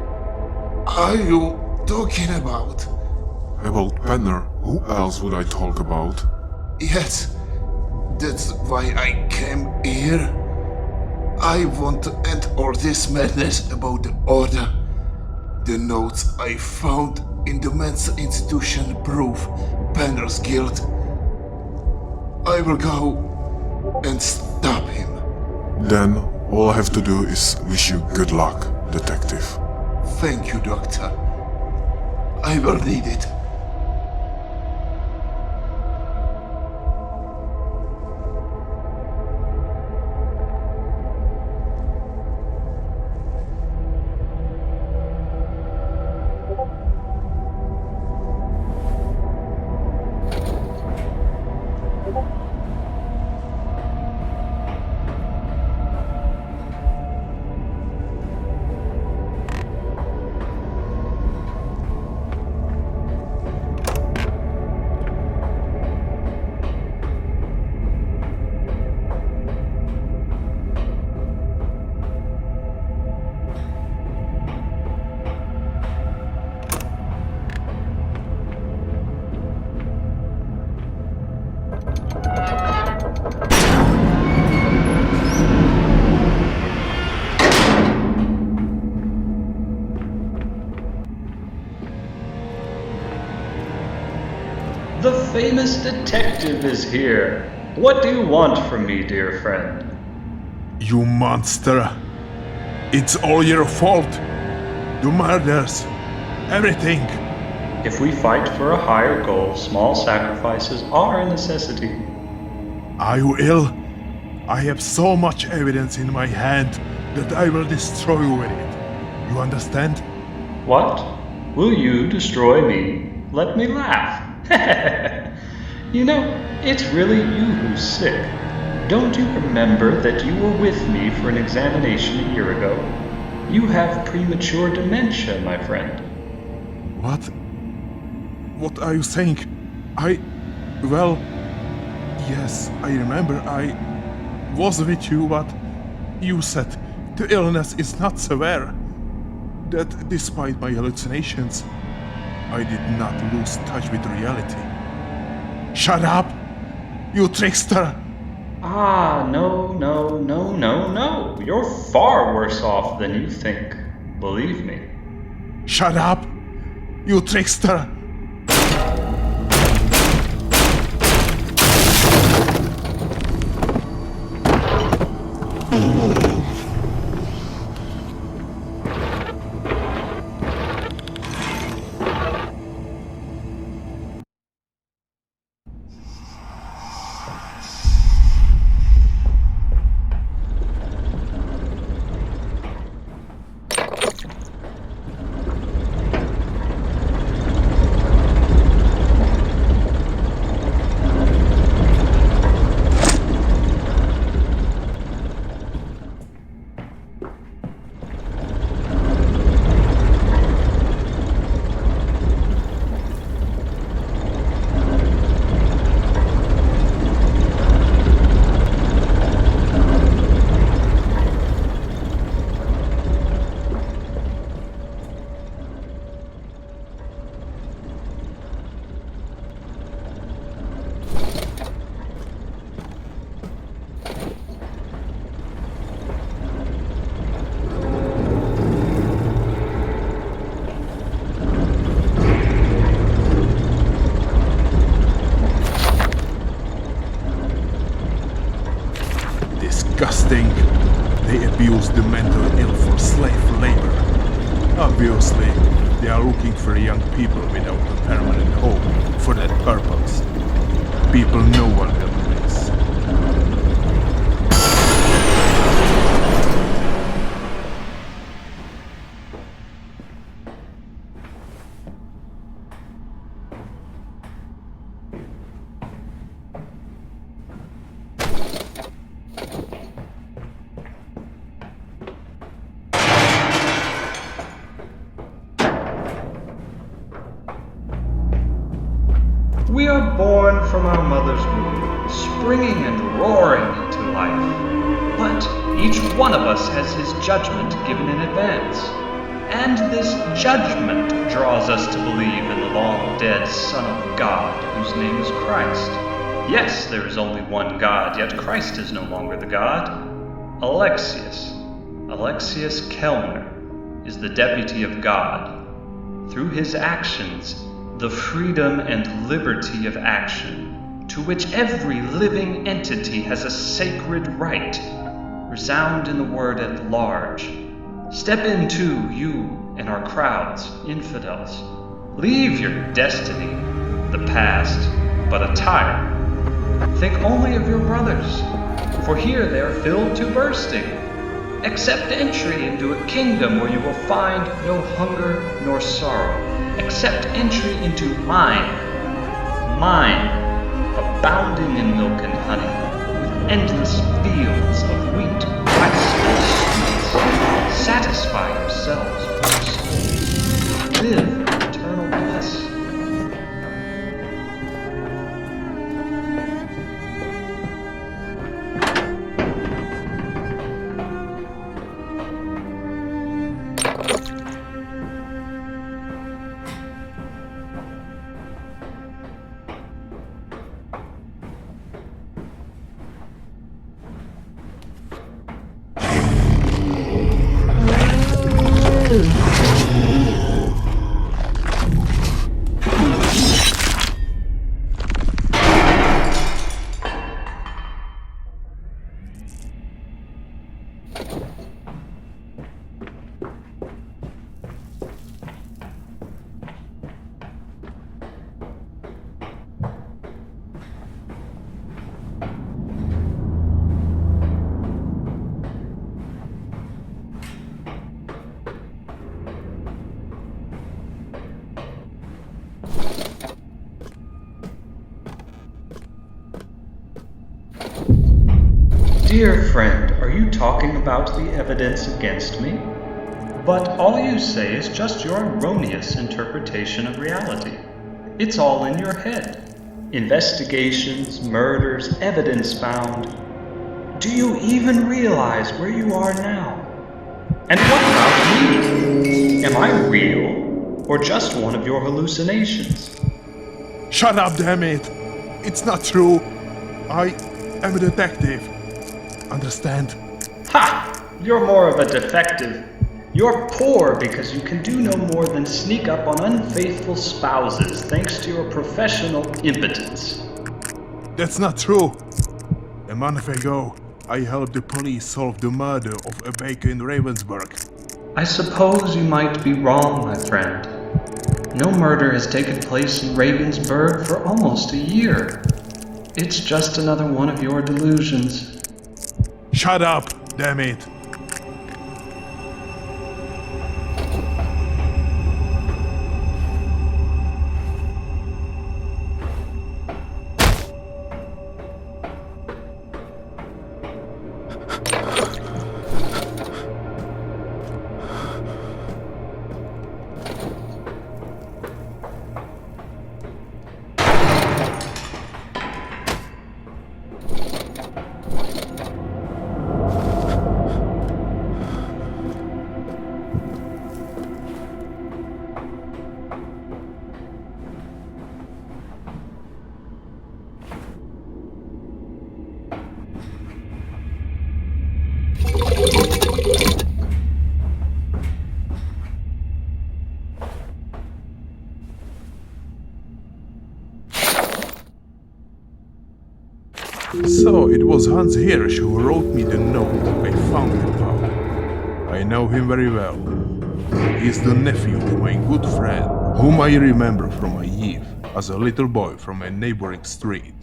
are you talking about? About Penner, who else would I talk about? Yes, that's why I came here. I want to end all this madness about the order. The notes I found in the mental institution prove Penner's guilt. I will go and stop him. Then all I have to do is wish you good luck, detective. Thank you, Doctor. I will need it. The famous detective is here. What do you want from me, dear friend? You monster! It's all your fault! The murders! Everything! If we fight for a higher goal, small sacrifices are a necessity. Are you ill? I have so much evidence in my hand that I will destroy you with it. You understand? What? Will you destroy me? Let me laugh. You know, it's really you who's sick. Don't you remember that you were with me for an examination a year ago? You have premature dementia, my friend. What? What are you saying? Well... Yes, I remember I was with you, but you said the illness is not severe. That despite my hallucinations, I did not lose touch with reality. Shut up! You trickster! Ah, no. You're far worse off than you think. Believe me. Shut up! You trickster! ill for slave labor. Obviously, they are looking for young people without a permanent home for that purpose. People no one will miss. We are born from our mother's womb, springing and roaring into life. But each one of us has his judgment given in advance. And this judgment draws us to believe in the long-dead Son of God, whose name is Christ. Yes, there is only one God, yet Christ is no longer the God. Alexius Kellner, is the deputy of God. Through his actions, the freedom and liberty of action, to which every living entity has a sacred right, resound in the word at large. Step into, you and our crowds, infidels. Leave your destiny, the past, but a tire. Think only of your brothers, for here they are filled to bursting. Accept entry into a kingdom where you will find no hunger nor sorrow. Accept entry into mine, abounding in milk and honey, with endless fields of wheat, rice, and sweets. Satisfy yourselves first. Live eternal bliss. Dear friend, are you talking about the evidence against me? But all you say is just your erroneous interpretation of reality. It's all in your head. Investigations, murders, evidence found. Do you even realize where you are now? And what about me? Am I real, or just one of your hallucinations? Shut up, damn it! It's not true. I am a detective. Understand? Ha! You're more of a defective. You're poor because you can do no more than sneak up on unfaithful spouses thanks to your professional impotence. That's not true. A month ago, I helped the police solve the murder of a baker in Ravensburg. I suppose you might be wrong, my friend. No murder has taken place in Ravensburg for almost a year. It's just another one of your delusions. Shut up, damn it! So it was Hans Hirsch who wrote me the note I found in power. I know him very well. He's the nephew of my good friend, whom I remember from my youth as a little boy from a neighboring street.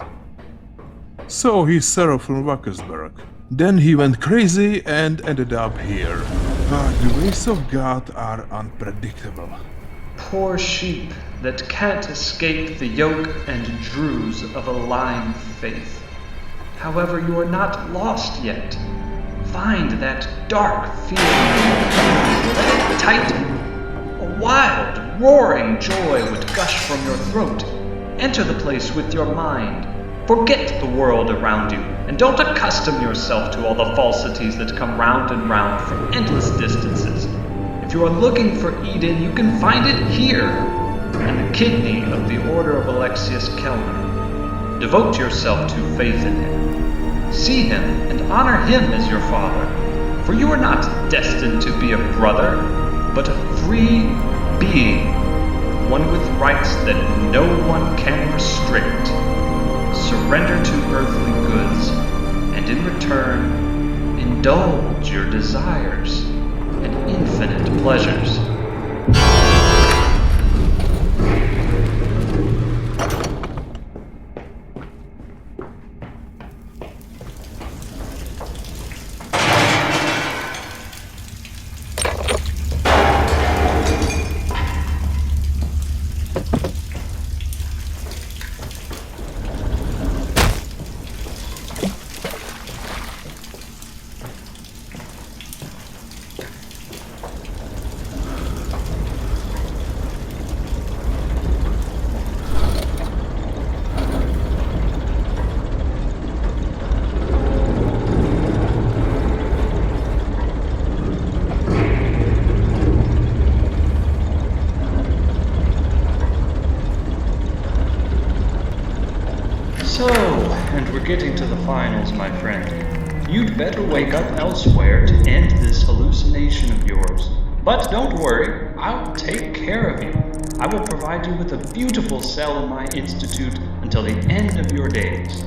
So he's Sarah from Wackersburg. Then he went crazy and ended up here. But the ways of God are unpredictable. Poor sheep that can't escape the yoke and drews of a lying faith. However, you are not lost yet. Find that dark feeling. Let it tighten. A wild, roaring joy would gush from your throat. Enter the place with your mind. Forget the world around you, and don't accustom yourself to all the falsities that come round and round from endless distances. If you are looking for Eden, you can find it here, in the kidney of the Order of Alexius Kellner. Devote yourself to faith in him. See him and honor him as your father, for you are not destined to be a brother, but a free being, one with rights that no one can restrict. Surrender to earthly goods, and in return, indulge your desires and infinite pleasures. So, and we're getting to the finals, my friend. You'd better wake up elsewhere to end this hallucination of yours. But don't worry, I'll take care of you. I will provide you with a beautiful cell in my institute until the end of your days.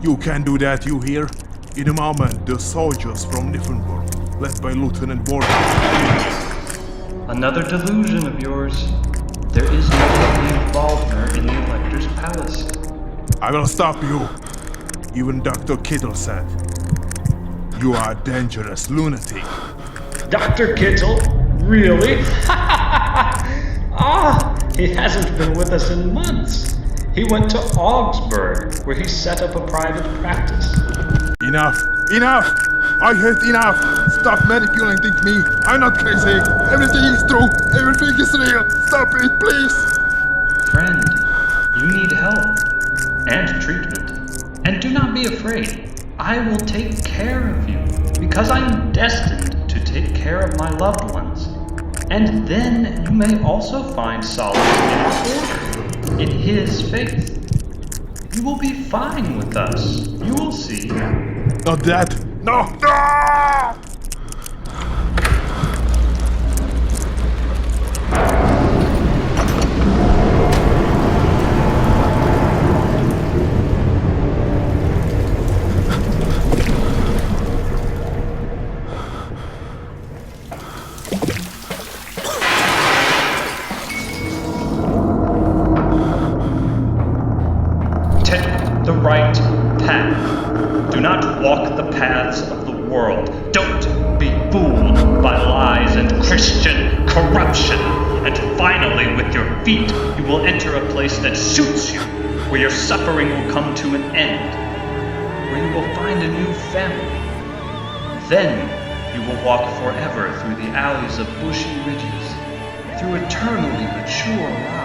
You can do that, you hear? In a moment, the soldiers from Niffenburg, led by Lieutenant Wersja. Another delusion of yours. There is no Lee Waldner in the Elector's palace. I will stop you. Even Dr. Kittle said. You are a dangerous lunatic. Dr. Kittle? Really? He hasn't been with us in months. He went to Augsburg, where he set up a private practice. Enough! Enough! I hate enough! Stop manipulating me! I'm not crazy! Everything is true! Everything is real! Stop it, please! Friend, you need help. And treatment. And do not be afraid. I will take care of you, because I am destined to take care of my loved ones. And then you may also find solace in his order, in his faith. You will be fine with us. You will see. Not that! No! No! The right path. Do not walk the paths of the world. Don't be fooled by lies and Christian corruption. And finally, with your feet, you will enter a place that suits you, where your suffering will come to an end, where you will find a new family. Then you will walk forever through the alleys of bushy ridges, through eternally mature rye.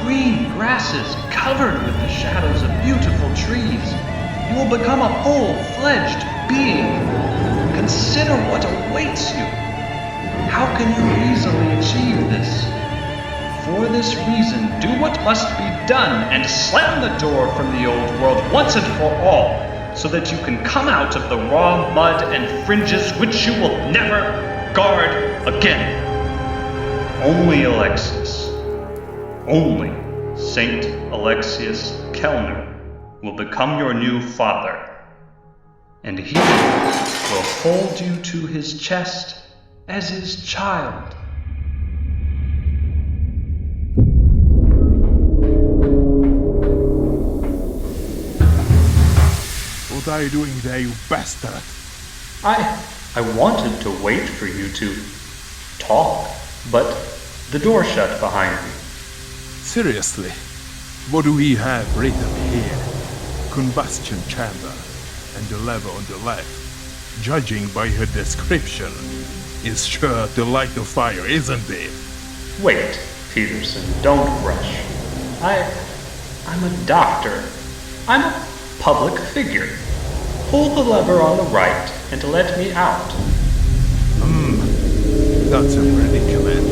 Green grasses covered with the shadows of beautiful trees. You will become a full-fledged being. Consider what awaits you. How can you easily achieve this? For this reason, do what must be done and slam the door from the old world once and for all, so that you can come out of the raw mud and fringes which you will never guard again. Only Alexius. Only Saint Alexius Kellner will become your new father, and he will hold you to his chest as his child. What are you doing there, you bastard? I wanted to wait for you to talk, but the door shut behind me. Seriously, what do we have written here? Combustion chamber, and the lever on the left, judging by her description, is sure to light the fire, isn't it? Wait, Peterson, don't rush. I'm a doctor. I'm a public figure. Pull the lever on the right and let me out. That's a predicament.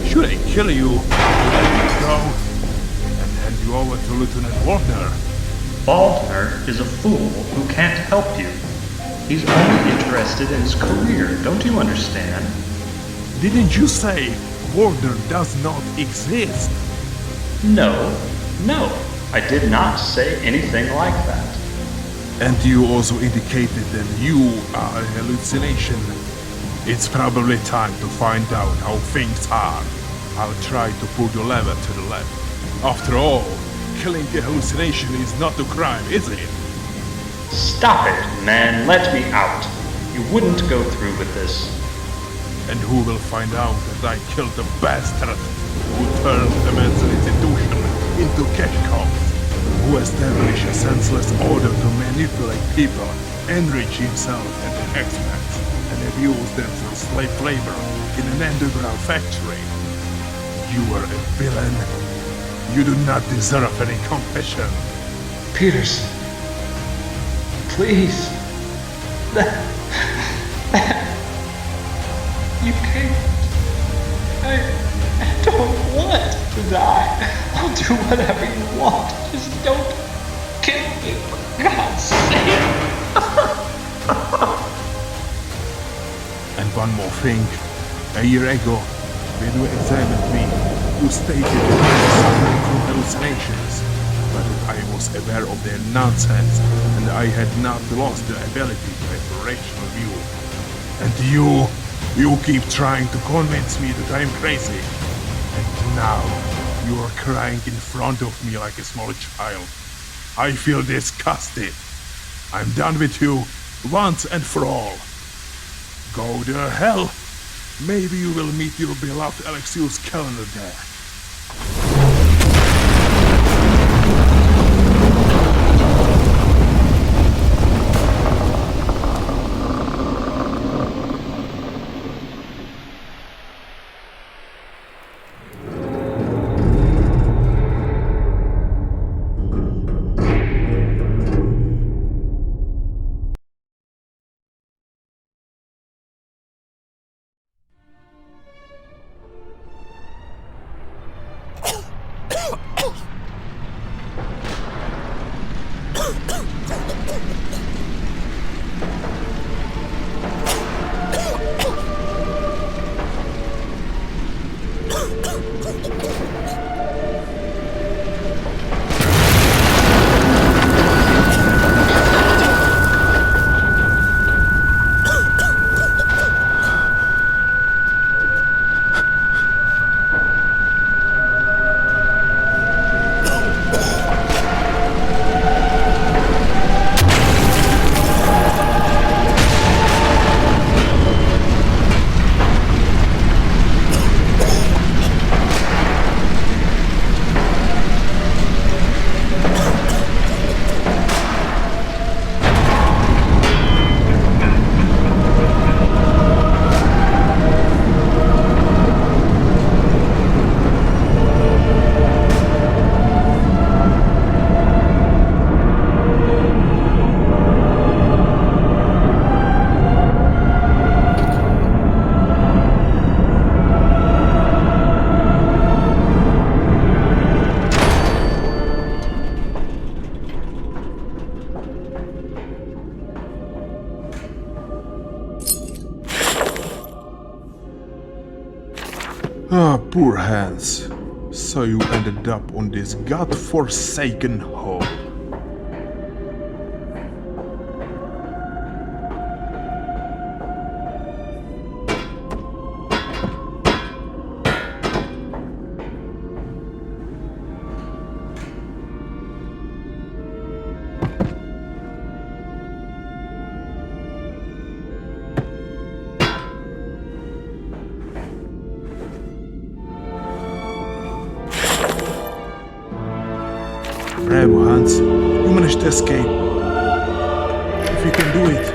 Should I kill you, let you go, and hand you over to Lieutenant Waldner? Baldner is a fool who can't help you. He's only interested in his career, don't you understand? Didn't you say Waldner does not exist? No, I did not say anything like that. And you also indicated that you are a hallucination. It's probably time to find out how things are. I'll try to pull the lever to the left. After all, killing a hallucination is not a crime, is it? Stop it, man, let me out. You wouldn't go through with this. And who will find out that I killed the bastard who turned a mental institution into cash cows? Who established a senseless order to manipulate people, enrich himself and the experts, and abuse them for slave labor in an underground factory. You are a villain. You do not deserve any compassion. Peterson, please. You can't. I don't want to die. I'll do whatever you want. Just don't kill me, for God's sake. And one more thing. A year ago, when you examined me, you stated that I was suffering from hallucinations, but that I was aware of their nonsense and I had not lost the ability to have a rational view. And you keep trying to convince me that I'm crazy. And now, you are crying in front of me like a small child. I feel disgusted. I'm done with you, once and for all. Go to hell. Maybe you will meet your beloved Alexius Calendar there. Ah, poor Hans. So you ended up on this god-forsaken hole. Bravo, Hans. You managed to escape. If you can do it,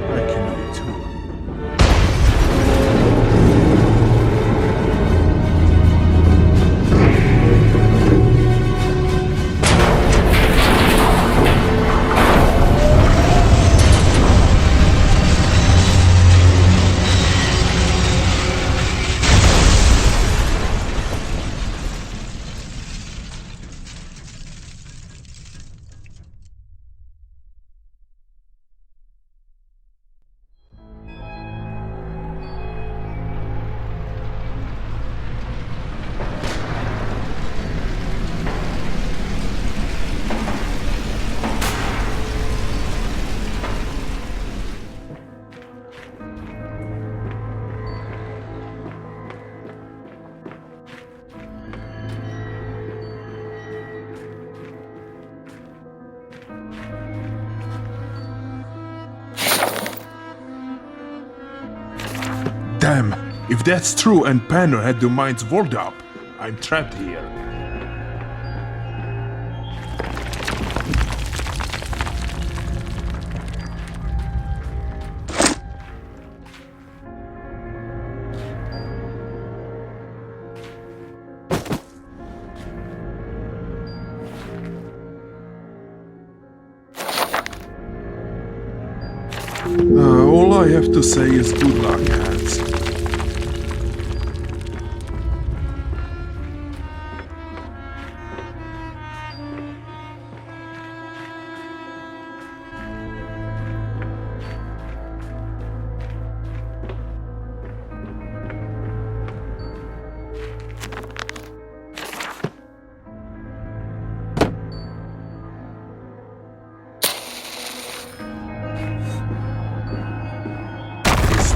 I can do it too. Damn, if that's true and Panner had the mines walled up, I'm trapped here. All I have to say is good luck, Hans.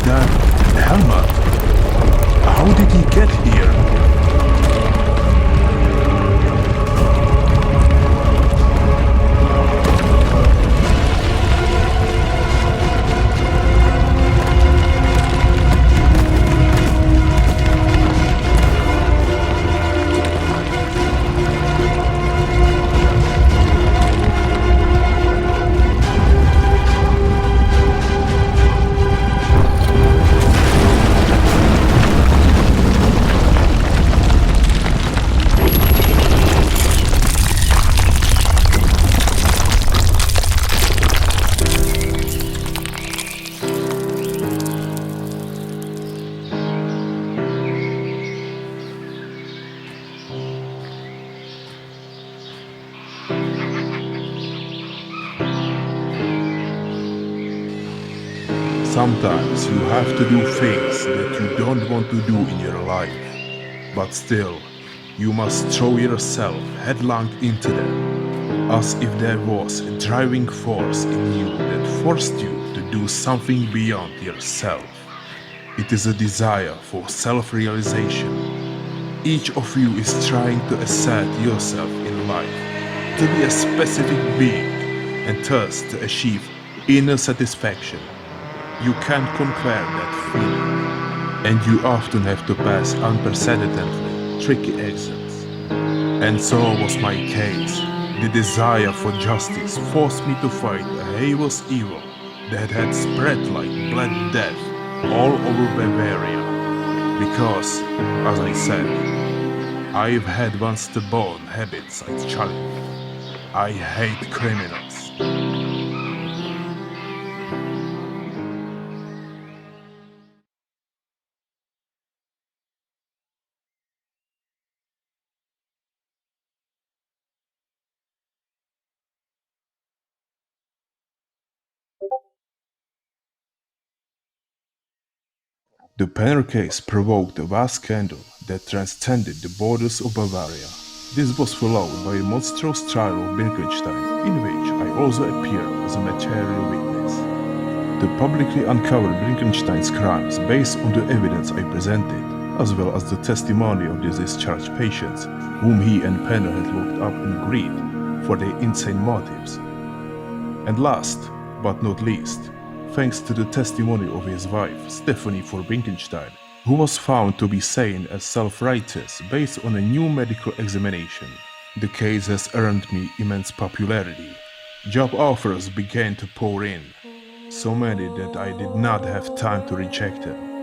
That Helmut? How did he get here? Sometimes you have to do things that you don't want to do in your life, but still, you must throw yourself headlong into them, as if there was a driving force in you that forced you to do something beyond yourself. It is a desire for self-realization. Each of you is trying to assert yourself in life, to be a specific being, and thus to achieve inner satisfaction. You can't conquer that feeling, and you often have to pass unprecedentedly tricky exams. And so was my case. The desire for justice forced me to fight a heinous evil that had spread like black death all over Bavaria. Because, as I said, I've had one stubborn habit since childhood. I hate criminals. The Penner case provoked a vast scandal that transcended the borders of Bavaria. This was followed by a monstrous trial of Wittgenstein, in which I also appeared as a material witness. To publicly uncover Wittgenstein's crimes based on the evidence I presented, as well as the testimony of the discharged patients, whom he and Penner had looked up in greed for their insane motives. And last, but not least, thanks to the testimony of his wife, Stephanie von Wittgenstein, who was found to be sane as self-righteous based on a new medical examination. The case has earned me immense popularity. Job offers began to pour in, so many that I did not have time to reject them.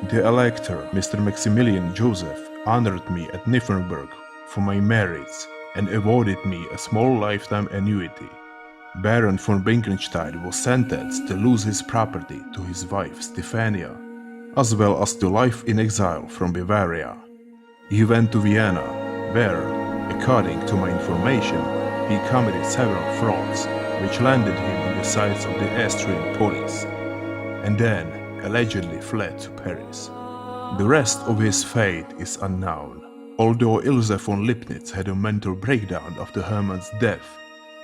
The elector, Mr. Maximilian Joseph, honored me at Niflunberg for my merits and awarded me a small lifetime annuity. Baron von Brinkenstein was sentenced to lose his property to his wife Stephania, as well as to life in exile from Bavaria. He went to Vienna, where, according to my information, he committed several frauds which landed him in the sights of the Austrian police, and then allegedly fled to Paris. The rest of his fate is unknown. Although Ilse von Lipnitz had a mental breakdown after Hermann's death,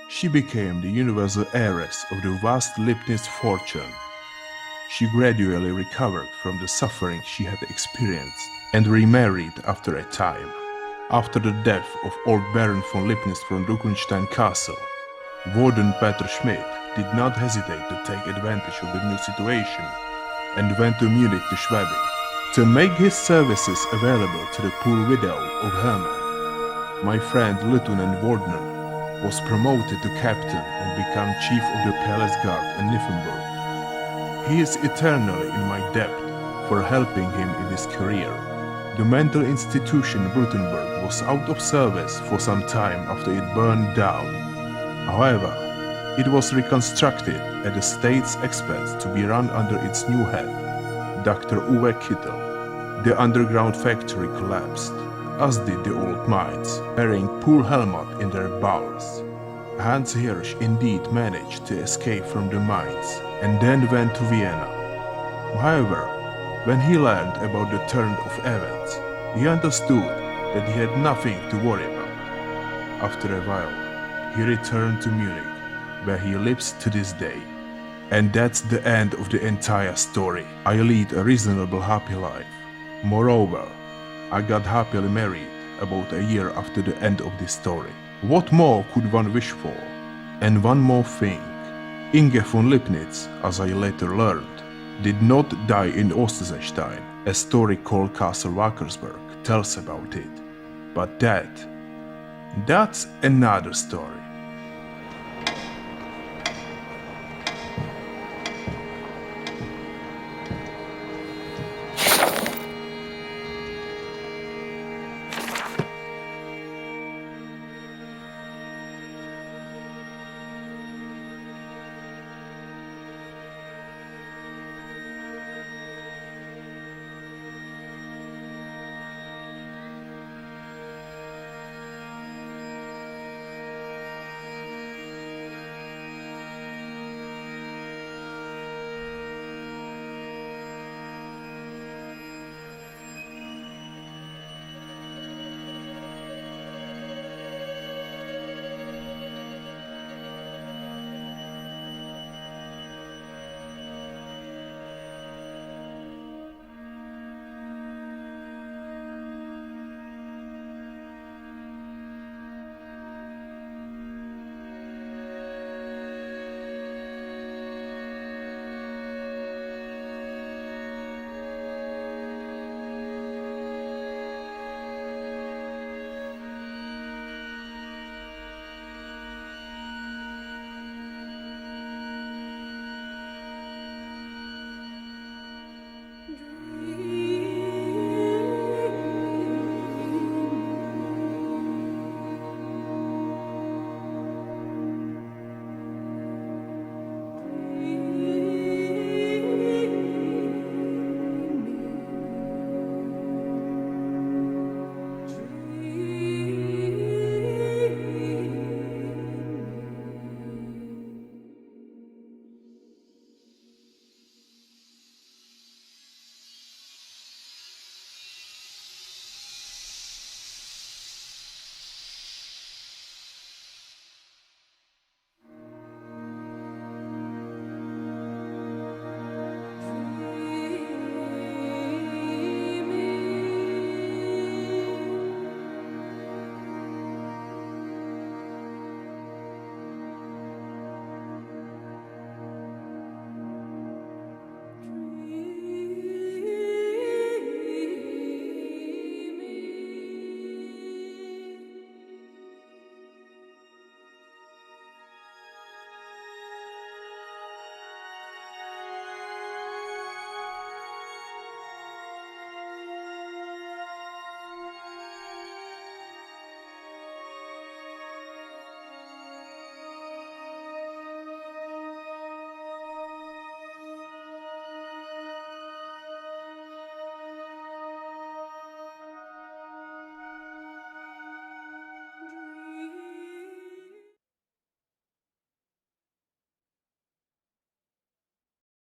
she became the universal heiress of the vast Lipnitz fortune. She gradually recovered from the suffering she had experienced and remarried after a time. After the death of old Baron von Lipnitz from Ruckenstein Castle, Warden Peter Schmidt did not hesitate to take advantage of the new situation and went to Munich to Schwabing to make his services available to the poor widow of Hermann. My friend Lieutenant Wardner was promoted to captain and become chief of the palace guard in Niflunberg. He is eternally in my debt for helping him in his career. The mental institution Württemberg was out of service for some time after it burned down. However, it was reconstructed at the state's expense to be run under its new head, Dr. Uwe Kittel. The underground factory collapsed, as did the old mines, burying poor Helmut in their bowels. Hans Hirsch indeed managed to escape from the mines and then went to Vienna. However, when he learned about the turn of events, he understood that he had nothing to worry about. After a while, he returned to Munich, where he lives to this day. And that's the end of the entire story. I lead a reasonable happy life. Moreover, I got happily married about a year after the end of this story. What more could one wish for? And one more thing. Inge von Lipnitz, as I later learned, did not die in Osterseestein. A story called Castle Wackersburg tells about it. But that's another story.